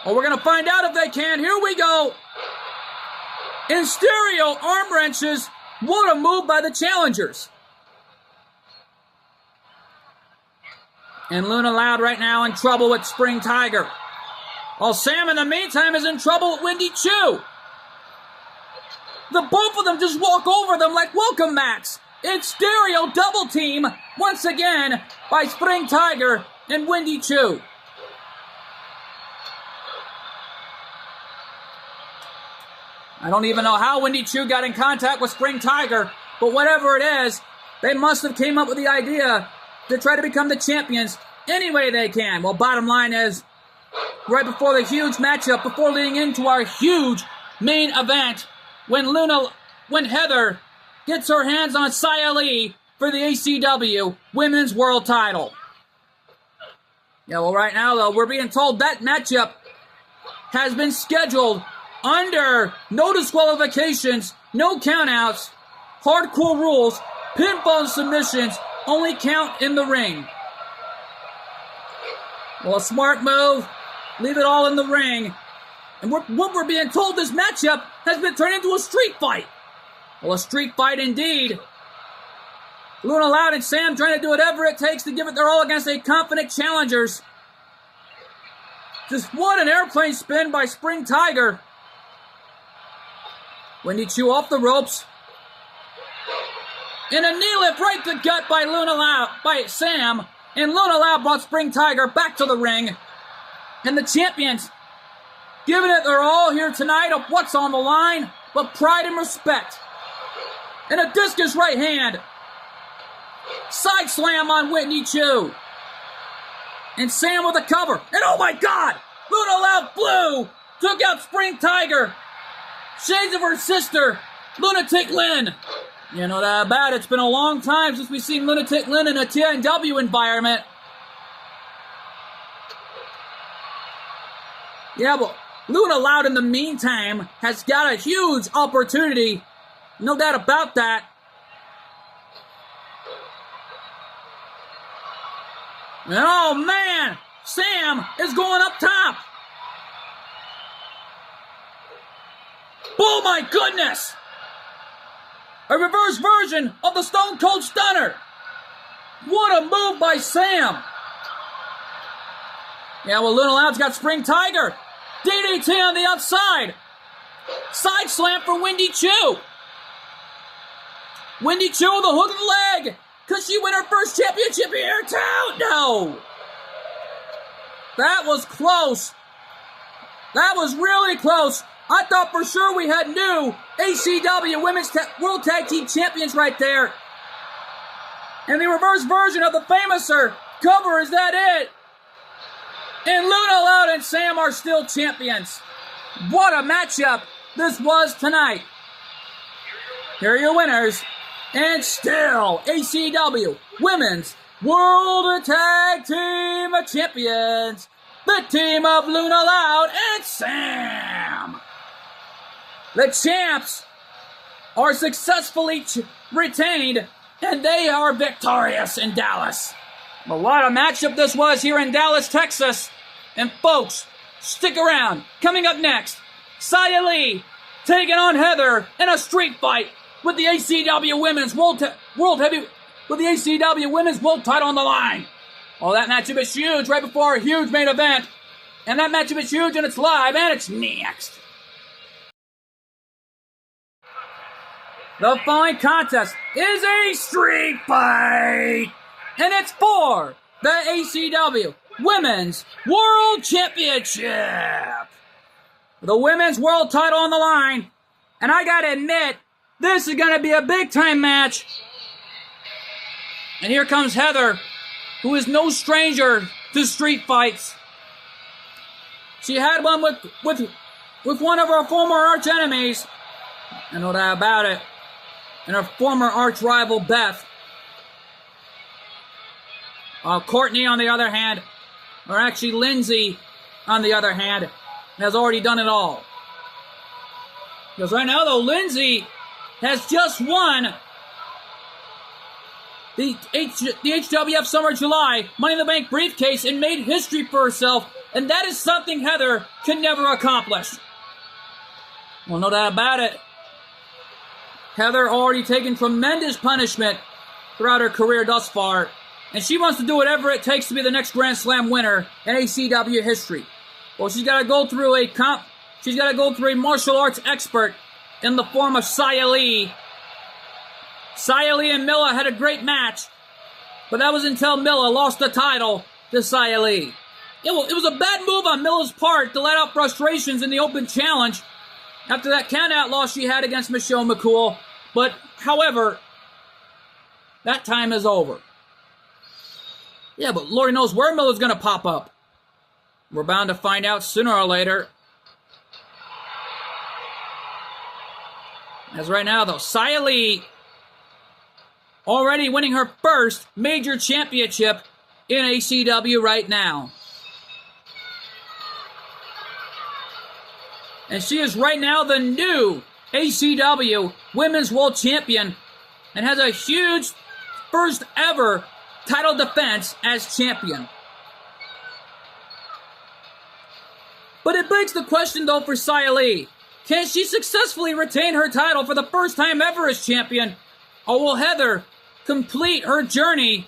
Well, we're going to find out if they can. Here we go. In stereo arm wrenches, what a move by the challengers. And Luna Loud right now in trouble with Spring Tiger. While Sam, in the meantime, is in trouble with Wendy Choo. The both of them just walk over them like welcome mats. It's stereo double team, once again, by Spring Tiger and Wendy Choo. I don't even know how Wendy Choo got in contact with Spring Tiger, but whatever it is, they must have came up with the idea to try to become the champions any way they can. Well, bottom line is, right before the huge matchup, before leading into our huge main event, when Heather gets her hands on Xia Li for the ACW Women's World Title. Yeah, well, right now, though, we're being told that matchup has been scheduled under no disqualifications, no countouts, hardcore rules, pinfall submissions, only count in the ring. Well, a smart move. Leave it all in the ring. And what we're being told, this matchup has been turned into a street fight. Well, a street fight indeed. Luna Loud and Sam trying to do whatever it takes to give it their all against a confident challengers. Just what an airplane spin by Spring Tiger. Wendy Choo off the ropes. And a knee lift right to gut by by Sam. And Luna Loud brought Spring Tiger back to the ring. And the champions giving it their all here tonight of what's on the line, but pride and respect. And a discus right hand. Side slam on Wendy Choo. And Sam with a cover. And oh my God! Luna Loud flew! Took out Spring Tiger. Shades of her sister, Lunatic Lynn. You know that about it. It's been a long time since we've seen Lunatic Lynn in a TNW environment. Yeah, but Luna Loud in the meantime has got a huge opportunity. No doubt about that. And oh man, Sam is going up top. Oh my goodness! A reverse version of the Stone Cold Stunner. What a move by Sam. Yeah, well, Luna Loud's got Spring Tiger. DDT on the outside. Side slam for Wendy Choo. Wendy Choo with a hook of the leg. Could she win her first championship here in town? No. That was close. That was really close. I thought for sure we had new ACW Women's World Tag Team Champions right there. And the reverse version of the famouser cover, is that it? And Luna Loud and Sam are still champions. What a matchup. this was tonight. Here are your winners. And still, ACW Women's World Tag Team Champions, the team of Luna Loud and Sam. The champs are successfully retained, and they are victorious in Dallas. But what a matchup this was here in Dallas, Texas. And folks, stick around. Coming up next, Xia Li taking on Heather in a street fight with the ACW Women's World Title on the line. Oh, that matchup is huge right before a huge main event. And that matchup is huge, and it's live, and it's next. The following contest is a street fight, and it's for the ACW Women's World Championship. The Women's World Title on the line, and I gotta admit, this is gonna be a big-time match. And here comes Heather, who is no stranger to street fights. She had one with one of her former arch enemies, I know that about it, and her former arch rival Beth. Courtney, on the other hand, or actually Lindsay, on the other hand, has already done it all. Because right now, though, Lindsay has just won the HWF Summer July Money in the Bank briefcase and made history for herself, and that is something Heather can never accomplish. Well, no doubt about it. Heather already taken tremendous punishment throughout her career thus far, and she wants to do whatever it takes to be the next Grand Slam winner in ACW history. Well, she's got to go through a martial arts expert in the form of Xia Li. Xia Li and Milla had a great match, but that was until Milla lost the title to Xia Li. It was a bad move on Milla's part to let out frustrations in the open challenge after that count-out loss she had against Michelle McCool. But, however, that time is over. Yeah, but Lordy knows where Milla's going to pop up. We're bound to find out sooner or later. As right now, though, Xia Li already winning her first major championship in ACW right now. And she is right now the new ACW Women's World Champion and has a huge first ever title defense as champion. But it begs the question, though, for Xia Li. Can she successfully retain her title for the first time ever as champion? Or will Heather complete her journey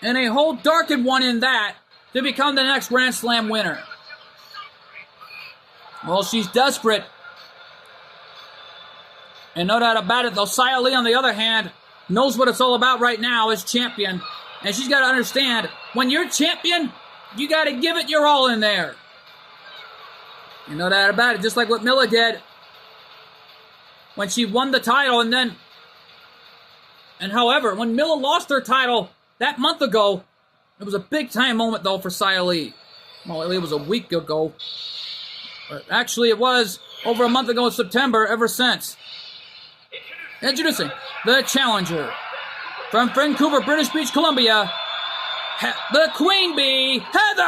and a whole darkened one in that to become the next Grand Slam winner? Well, she's desperate. And no doubt about it, though, Xia Li, on the other hand, knows what it's all about right now as champion. And she's got to understand, when you're champion, you got to give it your all in there. And no doubt about it, just like what Milla did when she won the title and however, when Milla lost her title that month ago, it was a big-time moment, though, for Xia Li. Well, it was a week ago. But actually, it was over a month ago in September ever since. Introducing the challenger from Vancouver, British Beach, Columbia, the Queen Bee, Heather!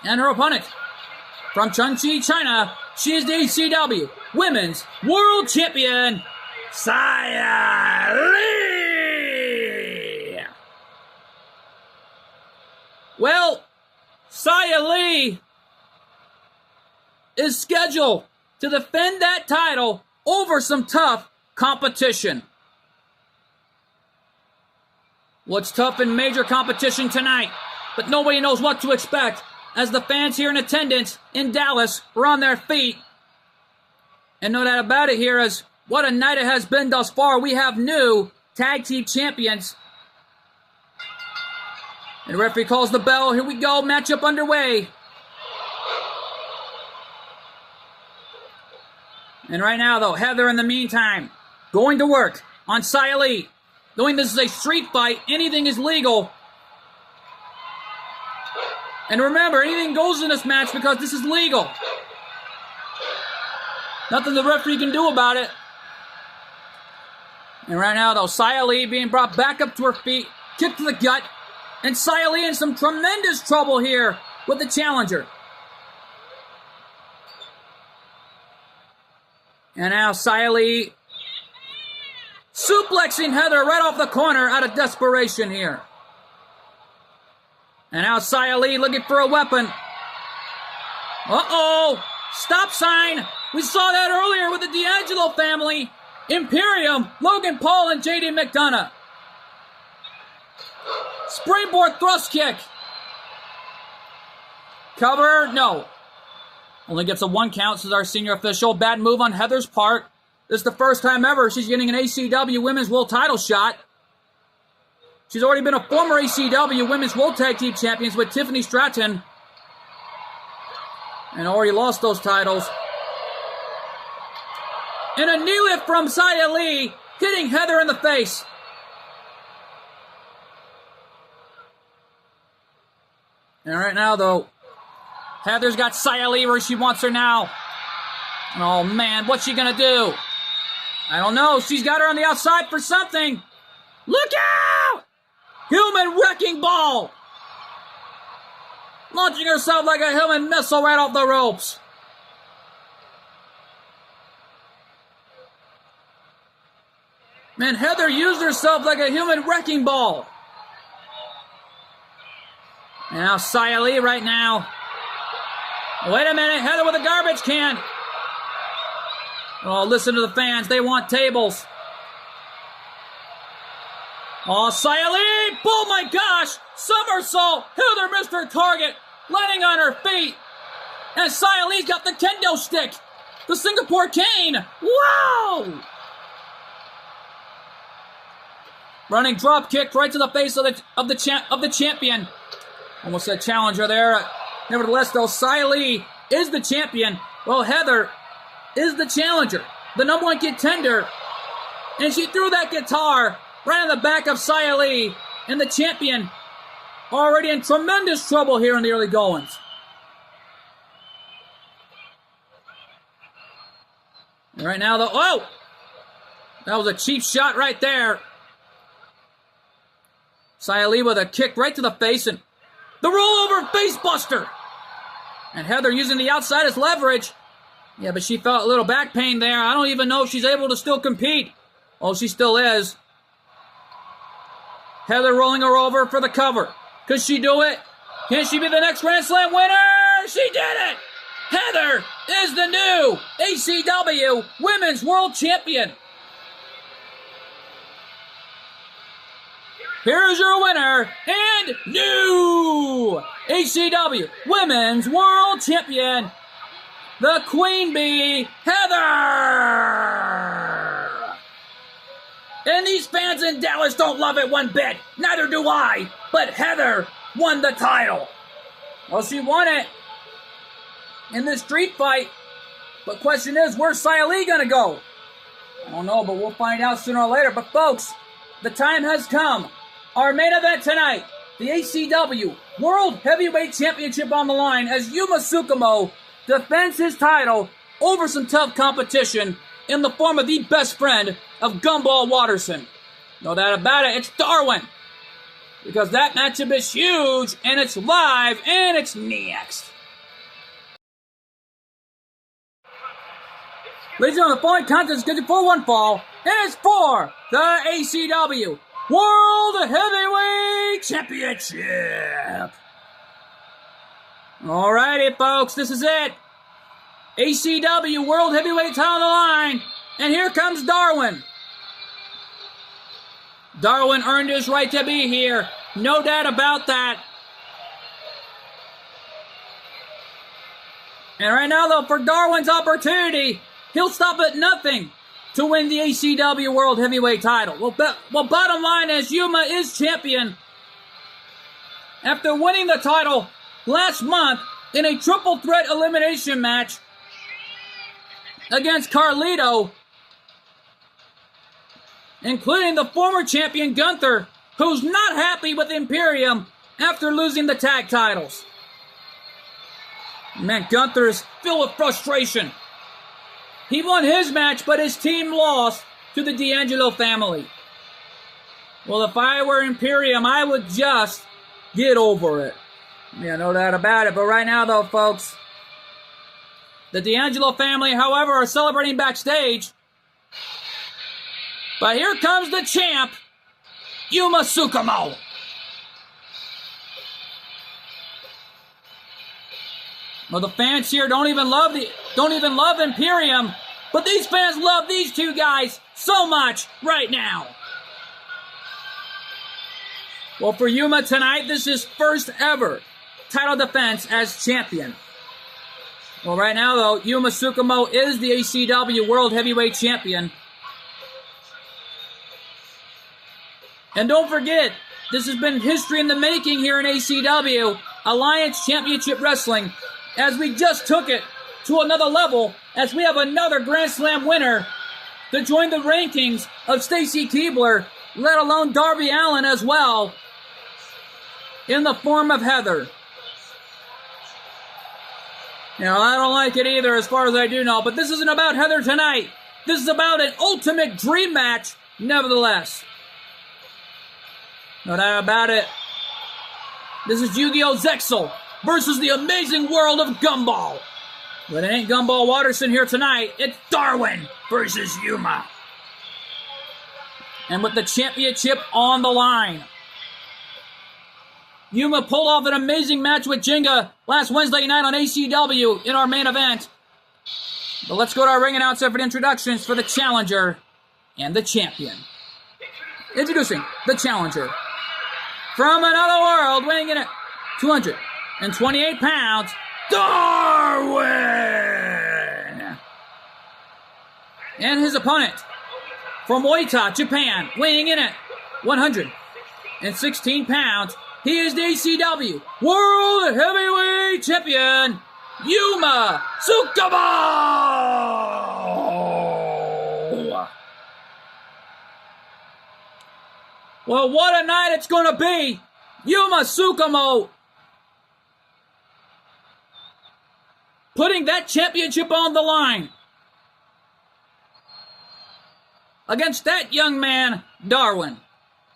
And her opponent from Chengchi, China, she is the ACW Women's World Champion, Xia Li! Well, Xia Li is scheduled to defend that title over some tough competition. Well, it's tough in major competition tonight, but nobody knows what to expect as the fans here in attendance in Dallas are on their feet. And no doubt about it here, as what a night it has been thus far. We have new tag team champions. And the referee calls the bell. Here we go, matchup underway. And right now, though, Heather, in the meantime, going to work on Xia Li. Knowing this is a street fight, anything is legal. And remember, anything goes in this match because this is legal. Nothing the referee can do about it. And right now, though, Xia Li being brought back up to her feet, kick to the gut, and Xia Li in some tremendous trouble here with the challenger. And now Xia Li suplexing Heather right off the corner out of desperation here. And now Xia Li looking for a weapon. Uh-oh! Stop sign! We saw that earlier with the D'Angelo family. Imperium, Logan Paul, and JD McDonough. Springboard thrust kick. Cover, no. Only gets a 1 count, says our senior official. Bad move on Heather's part. This is the first time ever she's getting an ACW Women's World title shot. She's already been a former ACW Women's World Tag Team Champions with Tiffany Stratton. And already lost those titles. And a knee lift from Xia Li, hitting Heather in the face. And right now, though, Heather's got Xia Li where she wants her now. Oh, man, what's she going to do? I don't know. She's got her on the outside for something. Look out! Human wrecking ball. Launching herself like a human missile right off the ropes. Man, Heather used herself like a human wrecking ball. And now Xia Li right now. Wait a minute, Heather with a garbage can. Oh, listen to the fans. They want tables. Oh, Xia Li! Oh my gosh! Somersault! Heather missed her target, landing on her feet. And Xia Li's got the kendo stick. The Singapore cane. Wow! Running drop kick right to the face of the champion. Almost said challenger there. Nevertheless, though, Xia Li is the champion. Well, Heather is the challenger, the number 1 contender. And she threw that guitar right in the back of Xia Li. And the champion already in tremendous trouble here in the early goings. And right now, though, oh! That was a cheap shot right there. Xia Li with a kick right to the face and the rollover face buster. And Heather using the outside as leverage. Yeah, but she felt a little back pain there. I don't even know if she's able to still compete. Oh, she still is. Heather rolling her over for the cover. Could she do it? Can she be the next Grand Slam winner? She did it! Heather is the new ACW Women's World Champion. Here's your winner and new ACW Women's World Champion, the Queen Bee, Heather! And these fans in Dallas don't love it one bit. Neither do I. But Heather won the title. Well, she won it in this street fight. But question is, where's Xia Li gonna go? I don't know, but we'll find out sooner or later. But folks, the time has come. Our main event tonight, the ACW World Heavyweight Championship on the line as Yuma Tsukumo defends his title over some tough competition in the form of the best friend of Gumball Watterson. No doubt about it, it's Darwin. Because that matchup is huge, and it's live, and it's next. Ladies and gentlemen, the following contest is scheduled for one fall, and it's for the ACW World Heavyweight Championship. Alrighty, folks, this is it. ACW World Heavyweight title on the line. And here comes Darwin. Darwin earned his right to be here. No doubt about that. And right now, though, for Darwin's opportunity, he'll stop at nothing to win the ACW World Heavyweight title. Well, bottom line is Yuma is champion after winning the title last month in a triple threat elimination match against Carlito, including the former champion Gunther, who's not happy with Imperium after losing the tag titles. Man, Gunther is filled with frustration. He won his match, but his team lost to the D'Angelo family. Well, if I were Imperium, I would just get over it. Yeah, no doubt about it. But right now, though, folks, the D'Angelo family, however, are celebrating backstage. But here comes the champ, Yuma Tsukumo. Well, the fans here don't even love Imperium, but these fans love these two guys so much right now. Well, for Yuma tonight, this is first ever title defense as champion. Well, right now, though, Yuma Tsukumo is the ACW World Heavyweight Champion. And don't forget, this has been history in the making here in ACW, Alliance Championship Wrestling, as we just took it to another level, as we have another Grand Slam winner to join the rankings of Stacy Keibler, let alone Darby Allin as well, in the form of Heather. You know, I don't like it either as far as I do know, but this isn't about Heather tonight. This is about an ultimate dream match, nevertheless. No doubt about it. This is Yu-Gi-Oh! Zexal versus the amazing world of Gumball. But it ain't Gumball Watterson here tonight. It's Darwin versus Yuma. And with the championship on the line. Yuma pulled off an amazing match with Jenga last Wednesday night on ACW in our main event. But let's go to our ring announcer for the introductions for the challenger and the champion. Introducing the challenger. From another world, weighing in at 228 pounds, Darwin! And his opponent, from Oita, Japan, weighing in at 116 pounds, he is the ACW World Heavyweight Champion, Yuma Tsukumo! Well, what a night it's going to be. Yuma Tsukumo putting that championship on the line against that young man, Darwin.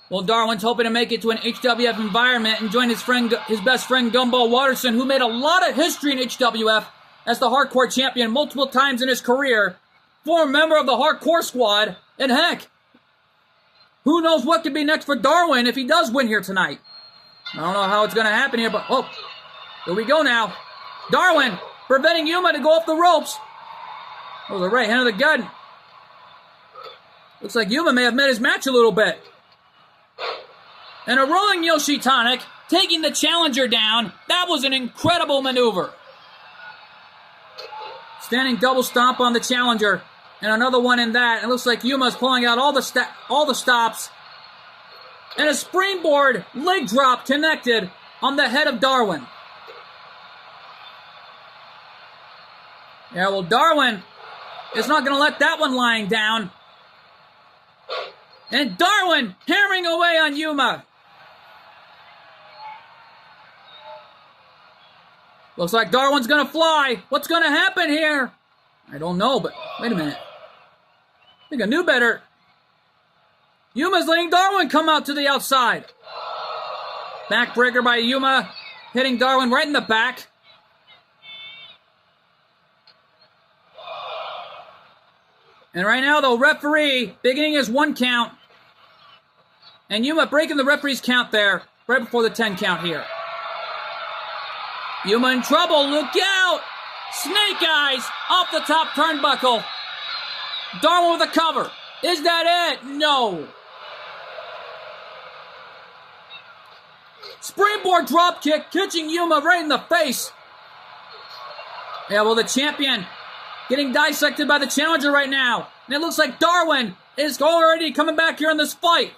Well, Darwin's hoping to make it to an HWF environment and join his best friend, Gumball Watterson, who made a lot of history in HWF as the Hardcore Champion multiple times in his career, former member of the Hardcore Squad, and heck, who knows what could be next for Darwin if he does win here tonight. I don't know how it's going to happen here, but oh, here we go now. Darwin preventing Yuma to go off the ropes. Oh, the right hand of the gun. Looks like Yuma may have met his match a little bit. And a rolling Yoshi Tonic taking the challenger down. That was an incredible maneuver. Standing double stomp on the challenger. And another one in that. It looks like Yuma's pulling out all the stops. And a springboard leg drop connected on the head of Darwin. Yeah, well, Darwin is not going to let that one lying down. And Darwin hammering away on Yuma. Looks like Darwin's going to fly. What's going to happen here? I don't know, but wait a minute. I think I knew better. Yuma's letting Darwin come out to the outside. Backbreaker by Yuma, hitting Darwin right in the back. And right now, the referee beginning his 1 count. And Yuma breaking the referee's count there, right before the 10 count here. Yuma in trouble, look out! Snake Eyes off the top turnbuckle. Darwin with a cover. Is that it? No. Springboard dropkick, catching Yuma right in the face. Yeah, well, the champion getting dissected by the challenger right now. And it looks like Darwin is already coming back here in this fight.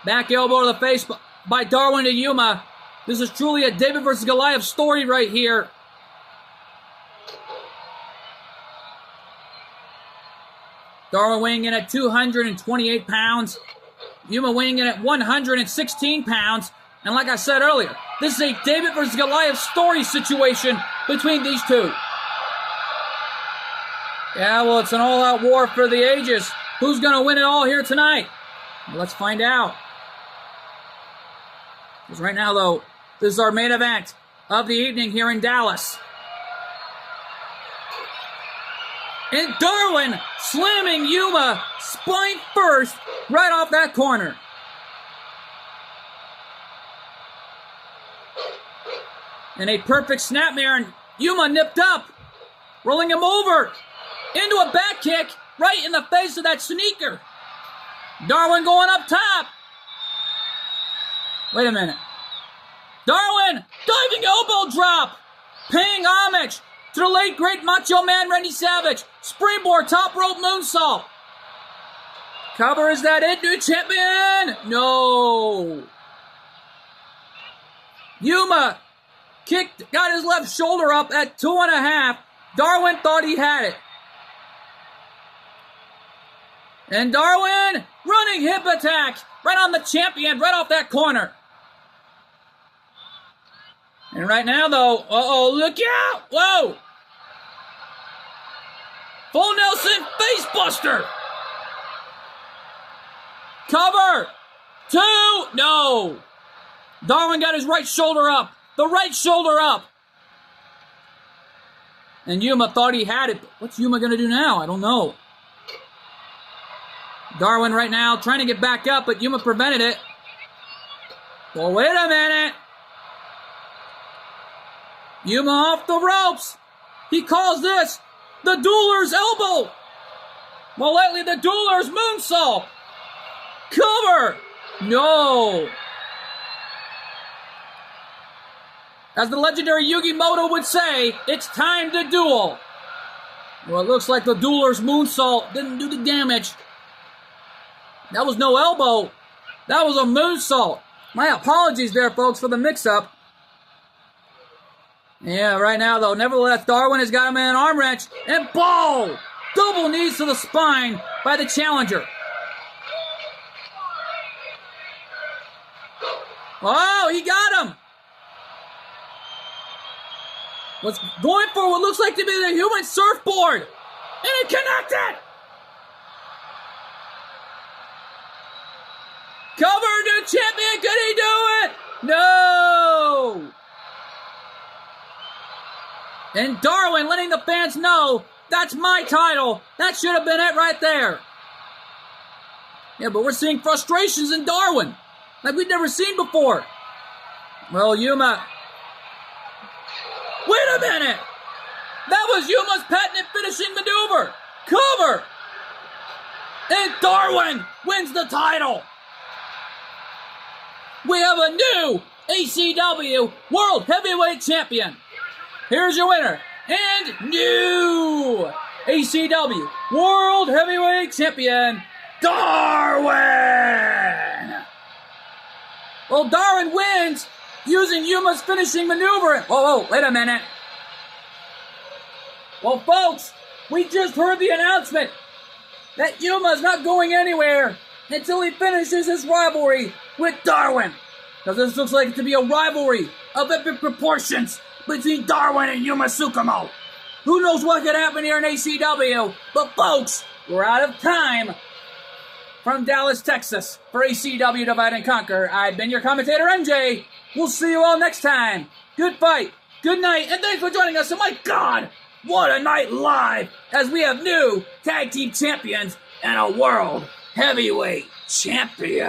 Back elbow to the face by Darwin to Yuma. This is truly a David versus Goliath story right here. Darwin weighing in at 228 pounds. Yuma weighing in at 116 pounds. And like I said earlier, this is a David versus Goliath story situation between these two. Yeah, well, it's an all-out war for the ages. Who's going to win it all here tonight? Let's find out. Because right now, though, this is our main event of the evening here in Dallas. And Darwin slamming Yuma spine first right off that corner. And a perfect snapmare, and Yuma nipped up, rolling him over into a back kick right in the face of that sneaker. Darwin going up top. Wait a minute. Darwin, diving elbow drop, paying homage to the late great Macho Man Randy Savage. Springboard top rope moonsault. Cover, is that it, new champion? No. Yuma kicked, got his left shoulder up at 2.5. Darwin thought he had it. And Darwin, running hip attack, right on the champion, right off that corner. And right now, though, look out! Whoa! Full Nelson facebuster. Cover. 2. No. Darwin got his right shoulder up. The right shoulder up. And Yuma thought he had it. What's Yuma going to do now? I don't know. Darwin right now trying to get back up, but Yuma prevented it. Well, wait a minute. Yuma off the ropes. He calls this the Dueler's elbow. More likely the Dueler's moonsault. Cover. No. As the legendary Yugi Moto would say, it's time to duel. Well, it looks like the Dueler's moonsault didn't do the damage. That was no elbow. That was a moonsault. My apologies there, folks, for the mix-up. Yeah, right now, though, nevertheless, Darwin has got him in an arm wrench. And ball! Double knees to the spine by the challenger. Oh, he got him! Was going for what looks like to be the human surfboard. And it connected! Cover, new champion, could he do it? No! And Darwin letting the fans know, that's my title. That should have been it right there. Yeah, but we're seeing frustrations in Darwin, like we've never seen before. Well, Yuma. Wait a minute! That was Yuma's patented finishing maneuver. Cover! And Darwin wins the title. We have a new ACW World Heavyweight Champion. Here's your winner and new ACW World Heavyweight Champion, Darwin. Well, Darwin wins using Yuma's finishing maneuver. Whoa, wait a minute. Well, folks, we just heard the announcement that Yuma's not going anywhere until he finishes his rivalry with Darwin. Because this looks like it to be a rivalry of epic proportions between Darwin and Yuma Tsukumo. Who knows what could happen here in ACW? But folks, we're out of time. From Dallas, Texas, for ACW Divide and Conquer, I've been your commentator, MJ. We'll see you all next time. Good fight, good night, and thanks for joining us. And my God, what a night live as we have new tag team champions and a world heavyweight champion.